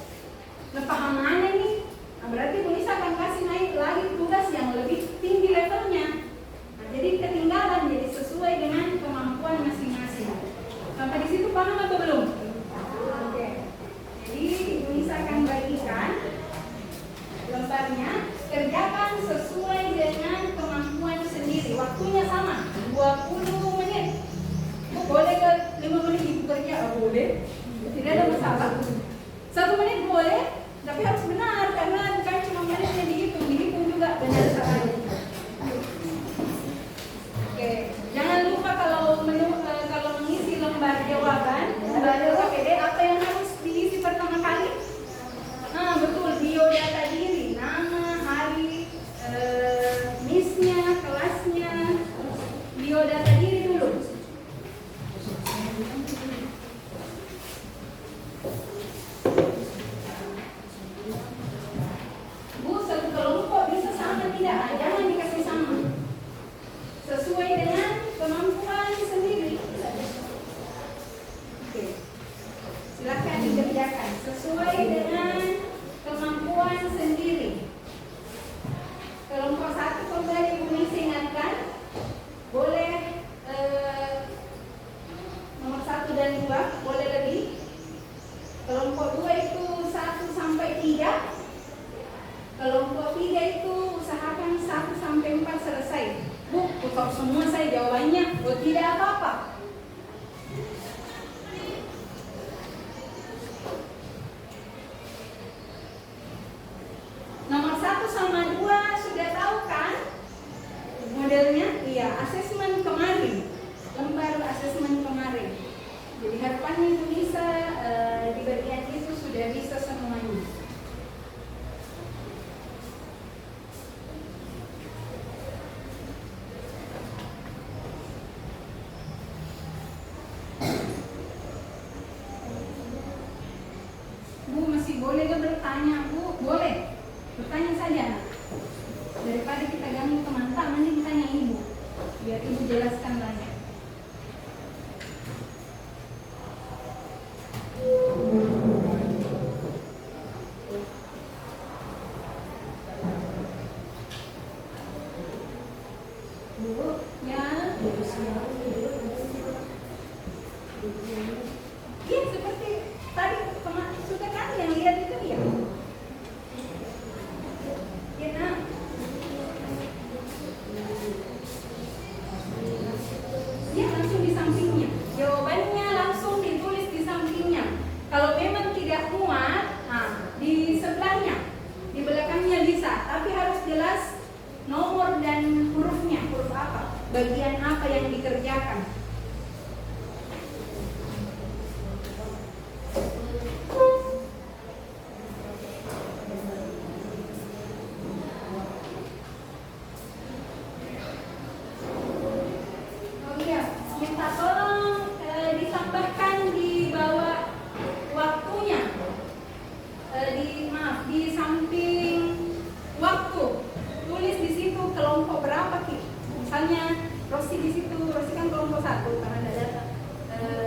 paham mana nih? Berarti Ibu Nisa akan kasih naik lagi tugas yang lebih tinggi levelnya. Jadi ketinggalan, jadi sesuai dengan kemampuan masing-masing. Sampai di situ paham atau belum? Oke. Jadi Ibu Nisa akan bagikan lembarnya, kerjakan sesuai dengan kemampuan sendiri. Waktunya sama, 20 menit. Boleh ke 5 menit ibu kerja? Boleh. Tidak ada masalah. 1 menit boleh, tapi harus benar karena bukan cuma menit yang dihitung juga benar salahnya. Oke, jangan lupa tanya, Bu, boleh bertanya saja. Daripada kita ganggu teman, mending tanya Ibu, biar Ibu jelaskan lagi. Bu, ya. Iya, seperti tadi sudah kan yang lihat itu ya. Ya, nah. Ya, langsung di sampingnya. Jawabannya langsung ditulis di sampingnya. Kalau memang tidak muat, di sebelahnya, di belakangnya bisa, tapi harus jelas nomor dan hurufnya, huruf apa, bagian apa yang dikerjakan. Oh iya, minta tolong ditambahkan di bawah waktunya, di samping waktu. Tulis di situ kelompok berapa Ki? Misalnya Rosi di situ, Rosi kan kelompok 1 karena ada data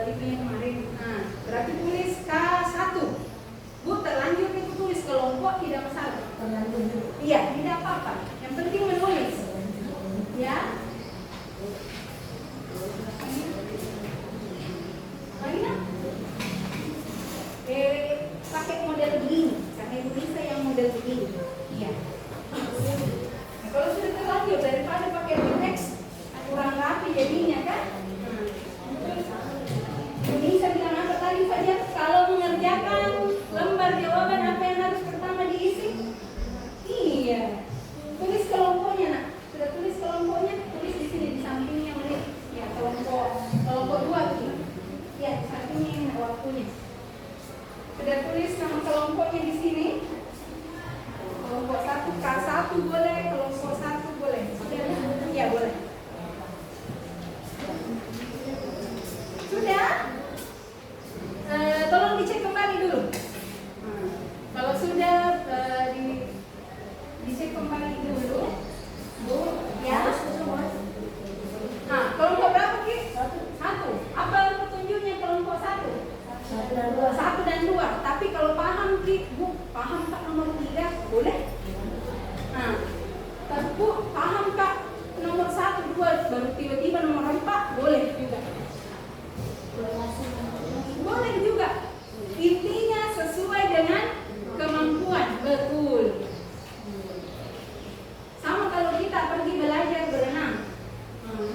itunya kemarin. Nah, berarti tulis K1. Bu, terlanjur itu tulis kelompok tidak masalah. Iya, tidak apa-apa. Yang penting menulis. Ya. Marina? Pakai model begini. Karena Indonesia yang model begini. Iya. Nah, kalau sudah terlanjur daripada pakai teks kurang rapi jadinya kan? Indonesia bilang apa tadi saja? Kalau mengerjakan lembar jawaban apa yang harus pertama diisi? Iya. Tulis kelompoknya nak. Sudah tulis kelompoknya? Tulis di sini di sampingnya menit. Ya kelompok 2 gitu. Ya di sampingnya ini waktunya. Sudah tulis nama kelompoknya di sini. Kelompok 1 K1 boleh, kelompok 1 boleh. Iya boleh. Sudah? Tolong dicek kembali dulu. Kalau sudah dicek kembali dulu, Bu, ya. Nah, kelompok berapa Ki? 1. Apa petunjuknya kelompok 1? 1 dan 2. Tapi kalau paham Ki, Bu, paham tak nomor 3? Boleh? Nah, tapi Bu, paham Kak nomor 1, 2, baru tiba-tiba nomor 4? Boleh juga. Boleh juga. Intinya sesuai dengan kemampuan. Betul. Sama kalau kita pergi belajar berenang.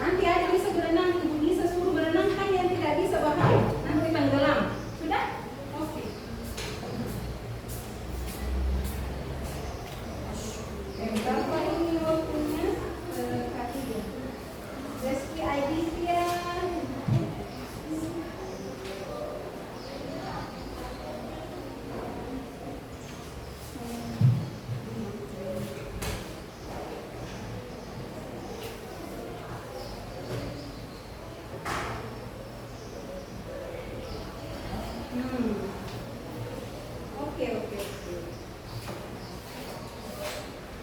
Nanti ada bisa berenang, Ibu bisa suruh berenang, kan yang tidak bisa bahaya. Nanti tenggelam. Sudah? Oke. Berapa ini waktunya? K3. Reski Aiditya. Oke.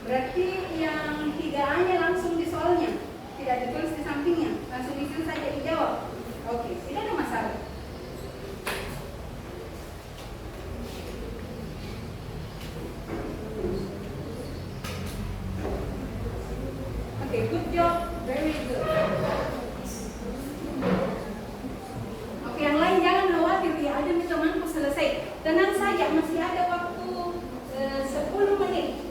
Berarti yang 3A-nya langsung di soalnya, tidak ditulis di sampingnya, langsung isi saja dijawab. Oke, tidak ada masalah. Oke, good job, very good. Oke, yang lain jangan khawatir ya, ada temanku selesai. Tenang saja, masih ada waktu 10 menit.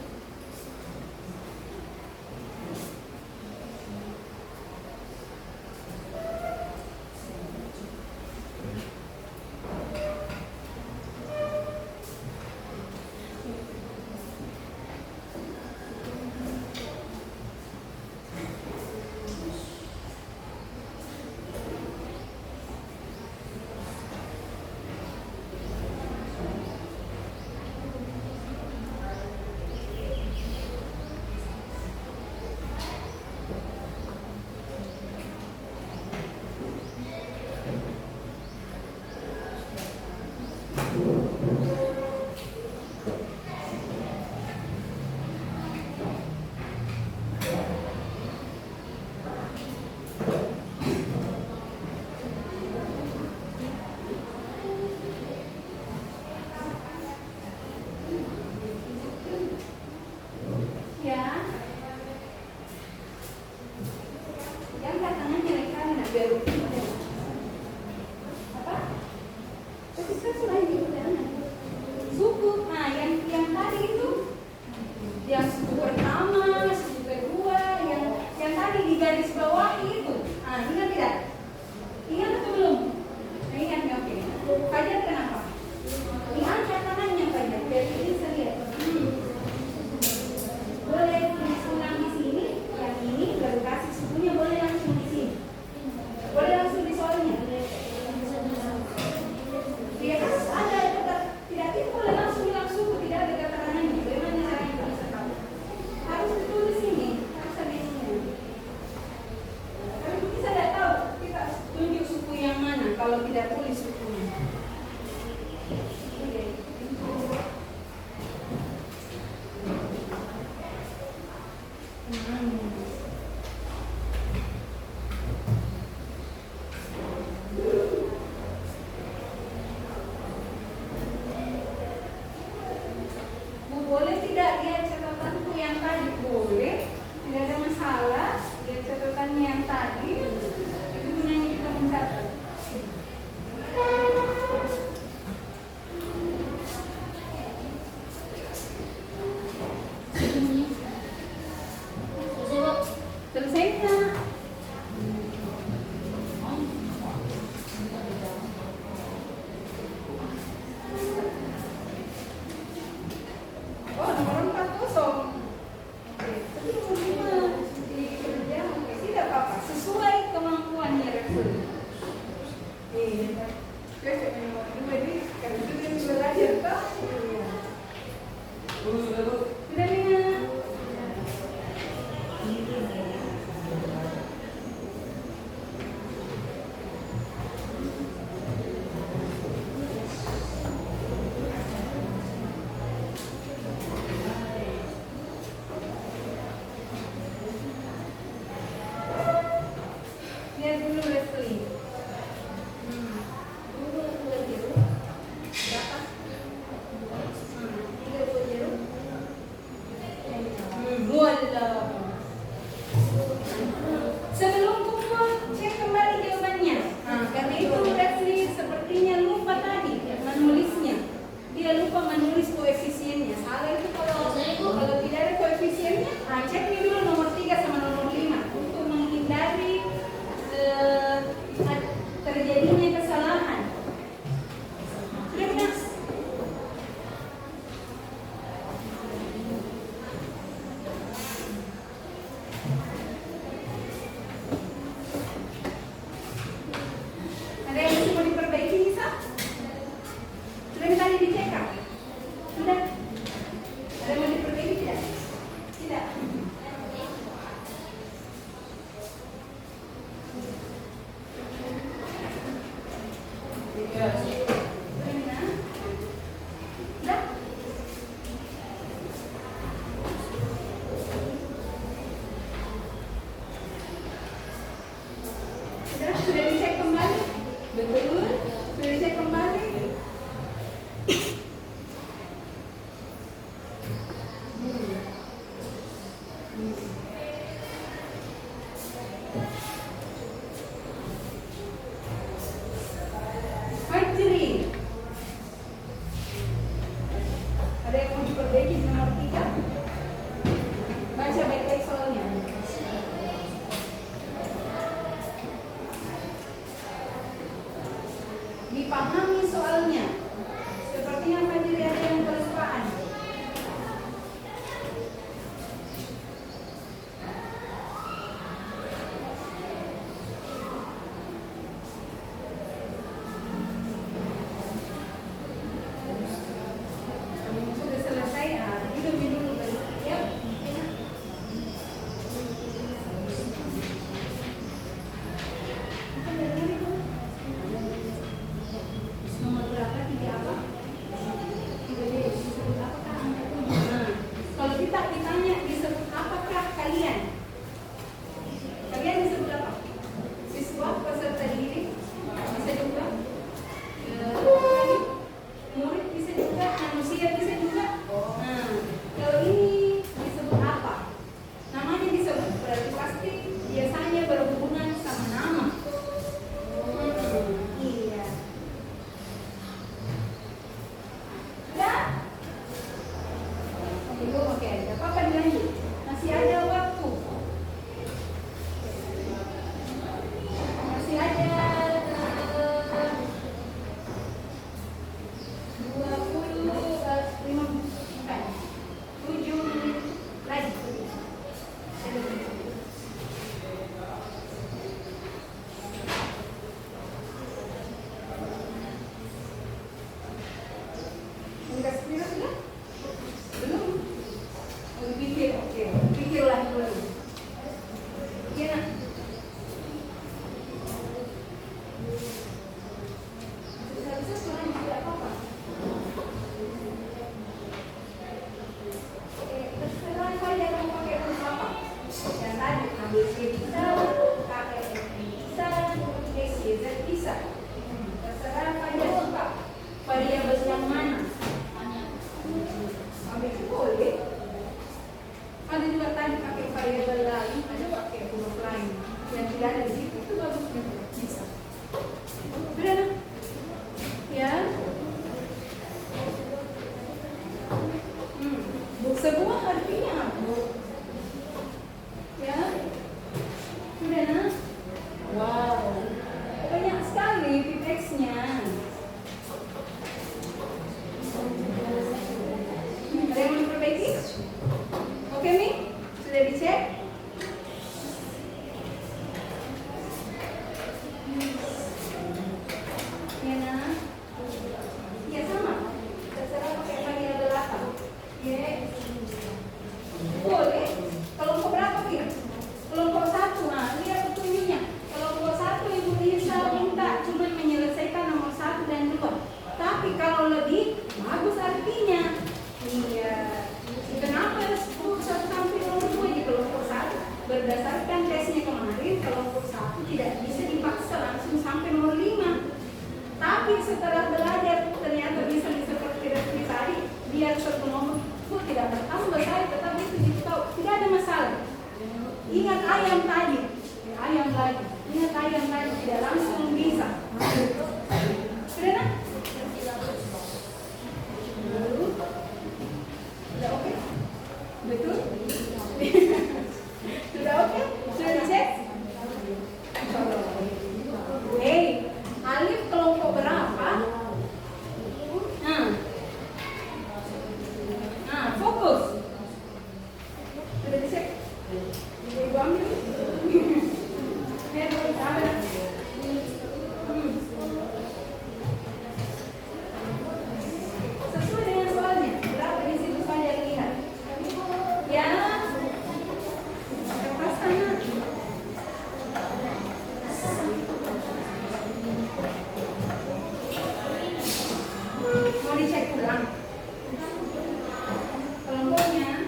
Rena. Dah. Sudah dicek kembali? Betul. Sudah dicek kembali? Fajri. Ada yang mau diperbaiki nomor 3? Baca baik-baik soalnya. Dipahami soalnya. Sepertinya Fajri ada yang kelupaan. Sudah selesai, hidup dulu baru. Ya. Nomor berapa? 3 apa? 3D. Disebut apakah angka 7? Kalau kita ditanya disebut apakah kalian? Kalian disebut apa? Siswa, peserta didik? Bisa juga? Murid bisa juga? Manusia bisa juga? Nah, kalau ini disebut apa? Namanya disebut, berarti pasti biasanya berhubungan sama nama. Iya. Sudah? Ibu, oke, ada apa-apa dilanjut? Masih ada waktu. Masih ada 7 menit lagi. Enggak sepira sudah? Belum? Pikir, oke. Pikirlah dulu. Iya nak? Bisa-bisa suaranya tidak apa-apa. Terserah saja kamu pakai huruf apa. Yang tadi ABC bisa, KLM bisa, XYZ bisa. Terserah saja suka. Variabel yang mana? ABC boleh. Ada juga tadi pakai variabel lain, ada pakai huruf lain yang tidak ada di situ. Itu bagus juga. Bisa. Sudah nak? Ya. Sebuah artinya apa? Ya. Sudah nak? Wow. Banyak sekali teksnya. Ada yang mau diperbaiki? Oke Mi? Sudah dicek? Ya nak? Ya sama. Terserah pakai variabel apa. Ya. Boleh. Kelompok berapa Pi? Kelompok 1. Nah, lihat petunjuknya. Kelompok 1 Ibu bisa minta cuma menyelesaikan nomor 1 dan 2. Tapi kalau lebih bagus artinya. Iya. Kenapa 1 sampai nomor 2 di kelompok 1? Berdasarkan tesnya kemarin, kelompok 1 tidak bisa dipaksa langsung sampai nomor 5. Tapi setelah belajar ternyata bisa seperti Reski tadi, biar 1 nomor itu tidak bertambah saya, tetapi itu ditahu tidak ada masalah. Ingat ayam tadi, ayam lagi. Ingat ayam tadi tidak langsung bisa. Sudah nak? Sudah oke? Betul? Sudah oke? Sudah dicek? Hei, alif kelompok berapa? Fokus. Sudah dicek? Ibu ambil. dicek ulang kelompoknya.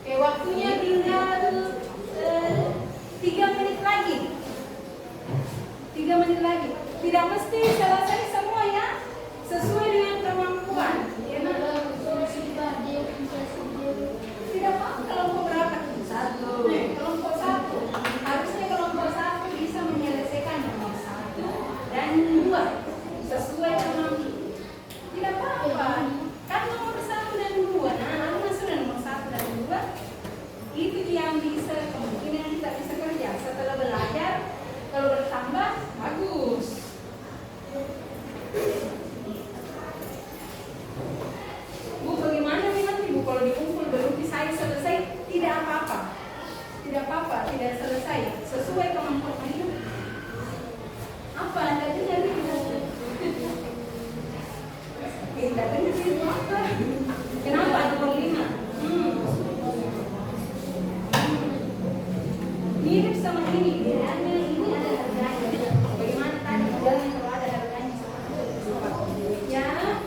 Oke, waktunya tinggal 3 menit lagi. 3 menit lagi. Tidak mesti selesai semua ya, sesuai dengan kemampuan. Ya, nah. Tidak apa kelompok berapa? 1. Kelompok 1. Harusnya kelompok 1 bisa menyelesaikan nomor 1 dan 2 sesuai kemampuan. Tidak apa-apa. Kan nomor 1 dan 2. Nah, masuk nomor 1 dan 2. Itu yang bisa kemungkinan kita bisa kerja setelah belajar. Kalau bertambah bagus. Bu, bagaimana nih nanti Bu kalau dikumpul belum bisa selesai? Tidak apa-apa. Tidak apa-apa, tidak selesai. Sesuai kemampuan itu. Apa Anda dengar itu? Tidak benar itu apa? Kenapa nomor 5? Mirip sama ini. Ini ada harganya. Bagaimana tadi? Jangan kalau ada harganya. Ya,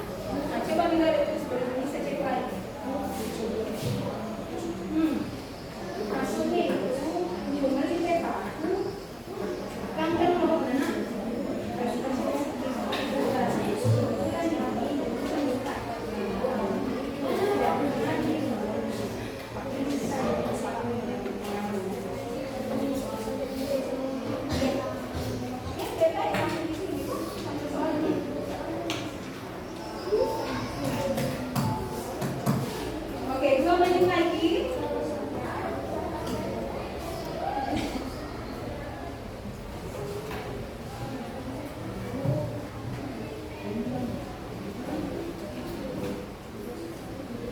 nah, coba minggu itu sebelum bisa cek lagi. Maksudnya itu cuma di peta. Kan mau mana? Oke, 2 menit lagi.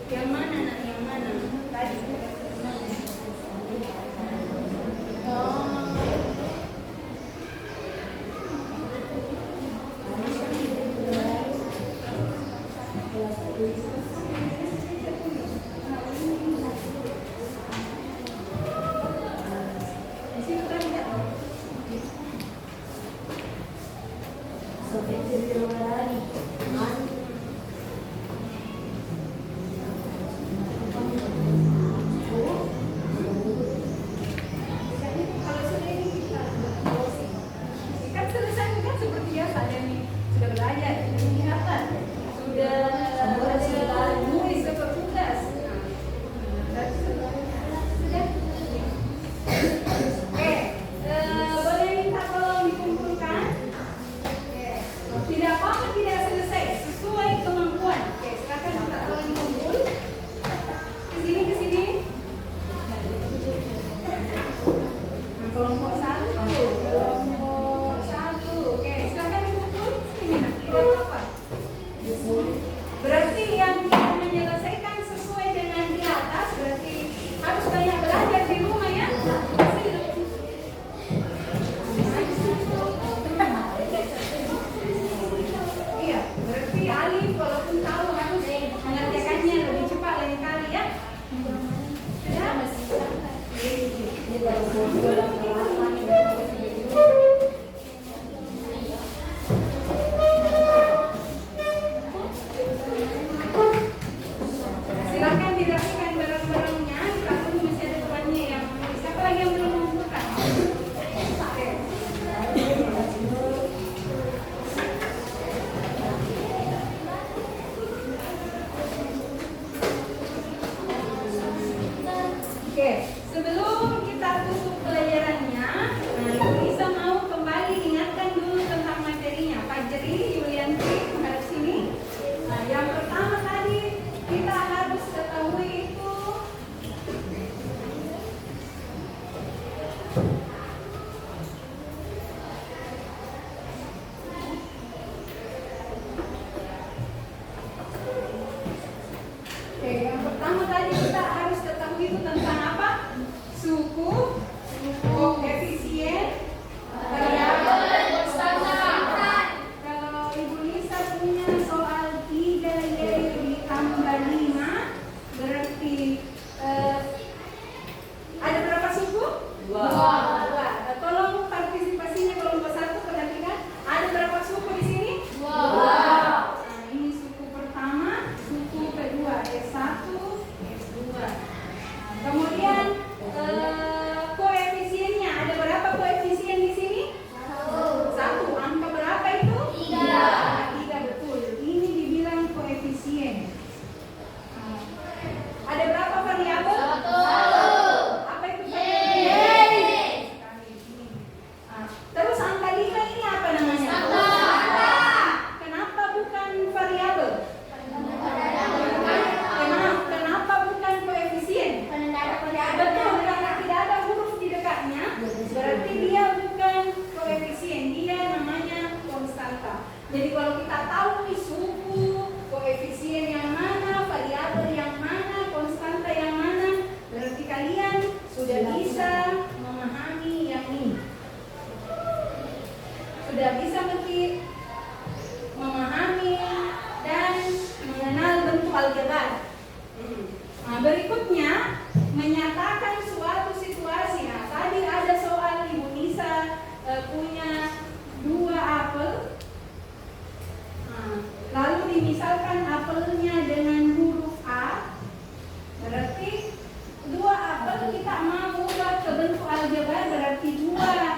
Yang mana nak? Yang mana? Tadi. Kalau sudah ini kita kan selesai kan seperti biasa ada nih sudah belajar sudah mengingatkan sudah nulis bertugas sudah. Boleh minta tolong dikumpulkan. Tidak apa-apa tidak selesai sesuai kemampuan. Silakan minta tolong dikumpul ke sini. Kelompok 1. Oke, silakan dikumpul sini. Tidak apa-apa. Berarti yang kita menyelesaikan sesuai dengan di atas berarti harus banyak belajar di rumah ya. Iya, berarti Alif walaupun tahu harus mengerjakannya lebih cepat lain kali ya. Silakan dirapikan barang-barangnya. Kalau masih ada temannya yang siapa lagi yang belum mengumpulkan? Oke, sebelum kita tutup pelajarannya, Ibu Lisa mau kembali ingatkan dulu tentang materinya. Fajri, Yulianti, menghadap sini. Nah, yang pertama tadi kita harus ketahui itu yang pertama tadi kita harus ketahui itu tentang apa? Suku, koefisien, variabel, dan konstanta. Kalau Ibu Lisa punya soal 3Y ditambah 5 tahu nih suku, koefisien yang mana, variabel yang mana, konstanta yang mana. Berarti kalian sudah bisa memahami yang ini. Sudah bisa memahami dan mengenal bentuk aljabar. Nah, berikutnya menyatakan suatu situasi. Nah, tadi ada soal Ibu Nisa punya 2 apel. Nah, lalu dimisalkan apelnya dengan huruf A. Berarti 2 apel kita mau ubah ke bentuk aljabar, berarti 2A.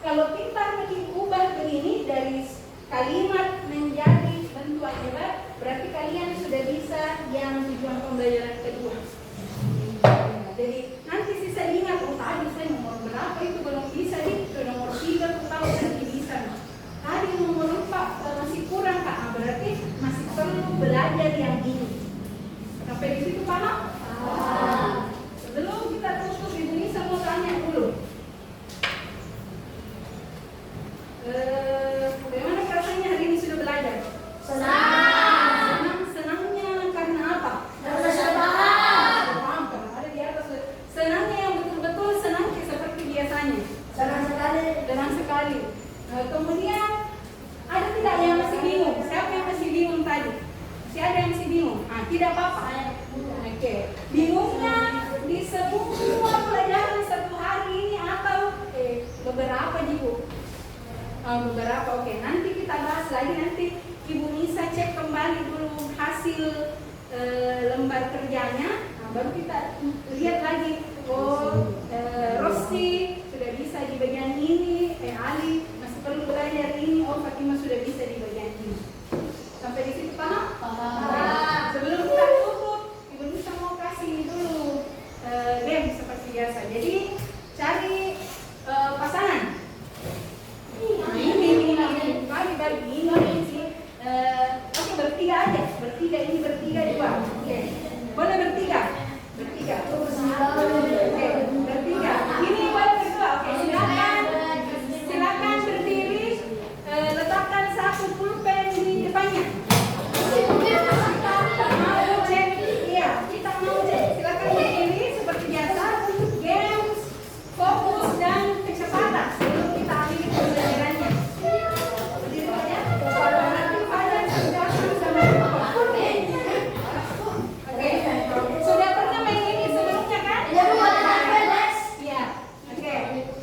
Kalau kita ubah begini dari kalimat menjadi bentuk aljabar, berarti kalian sudah bisa yang tujuan pembelajaran kedua. Jadi nanti sisa ingat, oh tadi saya nomor berapa itu belum bisa nih, nomor 3 aku tahu nanti bisa. Tadi nomor 4 masih kurang Kak, nah, berarti masih perlu belajar yang ini. Sampai di situ paham? Sebelum kita tutup, Ibu Nisa mau tanya dulu. Bagaimana perasaannya hari ini sudah belajar? Senangnya karena apa? Paham, karena ada di atas. Senangnya yang betul-betul senang seperti biasanya. Senang sekali. Kemudian ada tidak yang masih bingung? Siapa yang masih bingung tadi? Masih ada yang masih bingung? Tidak apa-apa. Oke. Bingungnya di semua pelajaran 1 hari ini atau beberapa Ibu? Beberapa. Oke. Nanti kita bahas lagi, nanti Ibu Nisa cek kembali dulu hasil lembar kerjanya. Nah, baru kita lihat lagi. Oh, Rosti sudah bisa di bagian ini, Ali masih perlu belajar ini, oh Fatimah sudah bisa di bagian ini. Sampai di situ paham? Sebelum kita tutup, Ibu Nisa mau kasih dulu game seperti biasa. Jadi cari pasangan. Ini bagi ini sih. Oke, bertiga aja. Bertiga ini bertiga juga. Oke. Boleh bertiga. Bertiga. Oke, bertiga. Ini boleh berdua. Oke, silakan berdiri. Letakkan 1 pulpen di depannya. Mau cek? Iya, kita mau cek. Silakan berdiri seperti biasa. Games, fokus dan kecepatan sebelum kita akhiri pembelajarannya. Berdiri saja. Nanti pada sudah sama. Oke. Sudah pernah main ini sebelumnya kan? Iya. Oke.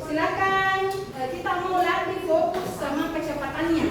Silakan kita mau latih fokus sama kecepatannya.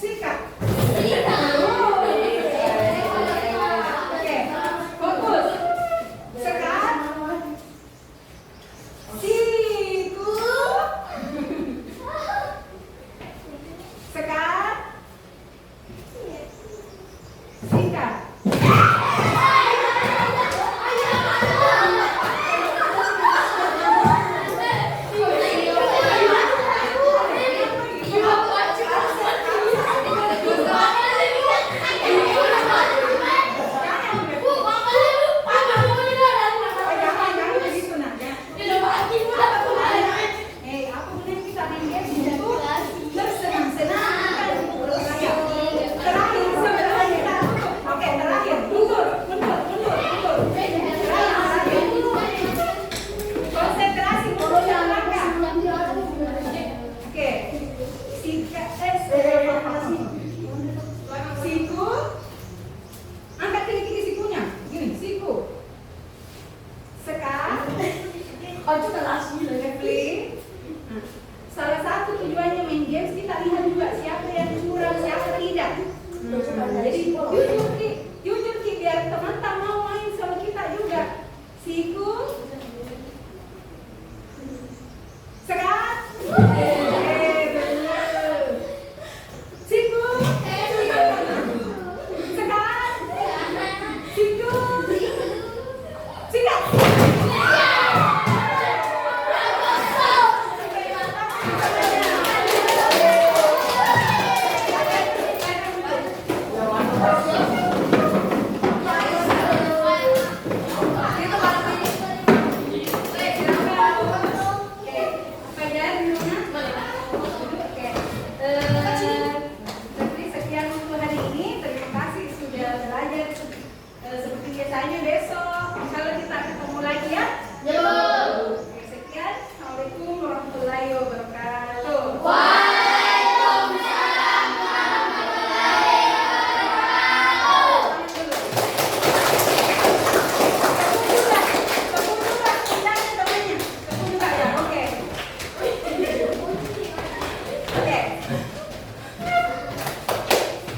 sikat. Oke, fokus. Sekat. Siku. Sekat. Sikat. Jangan begitu nak. Apa gunanya kita main game itu? Bersenang-senang. Ayo. Terakhir sebentar kita tutup. Oke, terakhir. Mundur. Terakhir. Konsentrasi mundur yang langkah. Oke. Sikat. Siku. Angkat kiri sikunya. Gini, siku. Sekat. Refli. Nah, salah satu tujuannya main games kita lihat juga siapa yang curang, siapa tidak. Jadi jujur Ki, biar teman-teman mau main sama kita juga. Siku. Sekat. Benar. Siku. Sekat. Siku. Sikat. Seperti sekian untuk hari ini. Terima kasih sudah belajar seperti biasanya.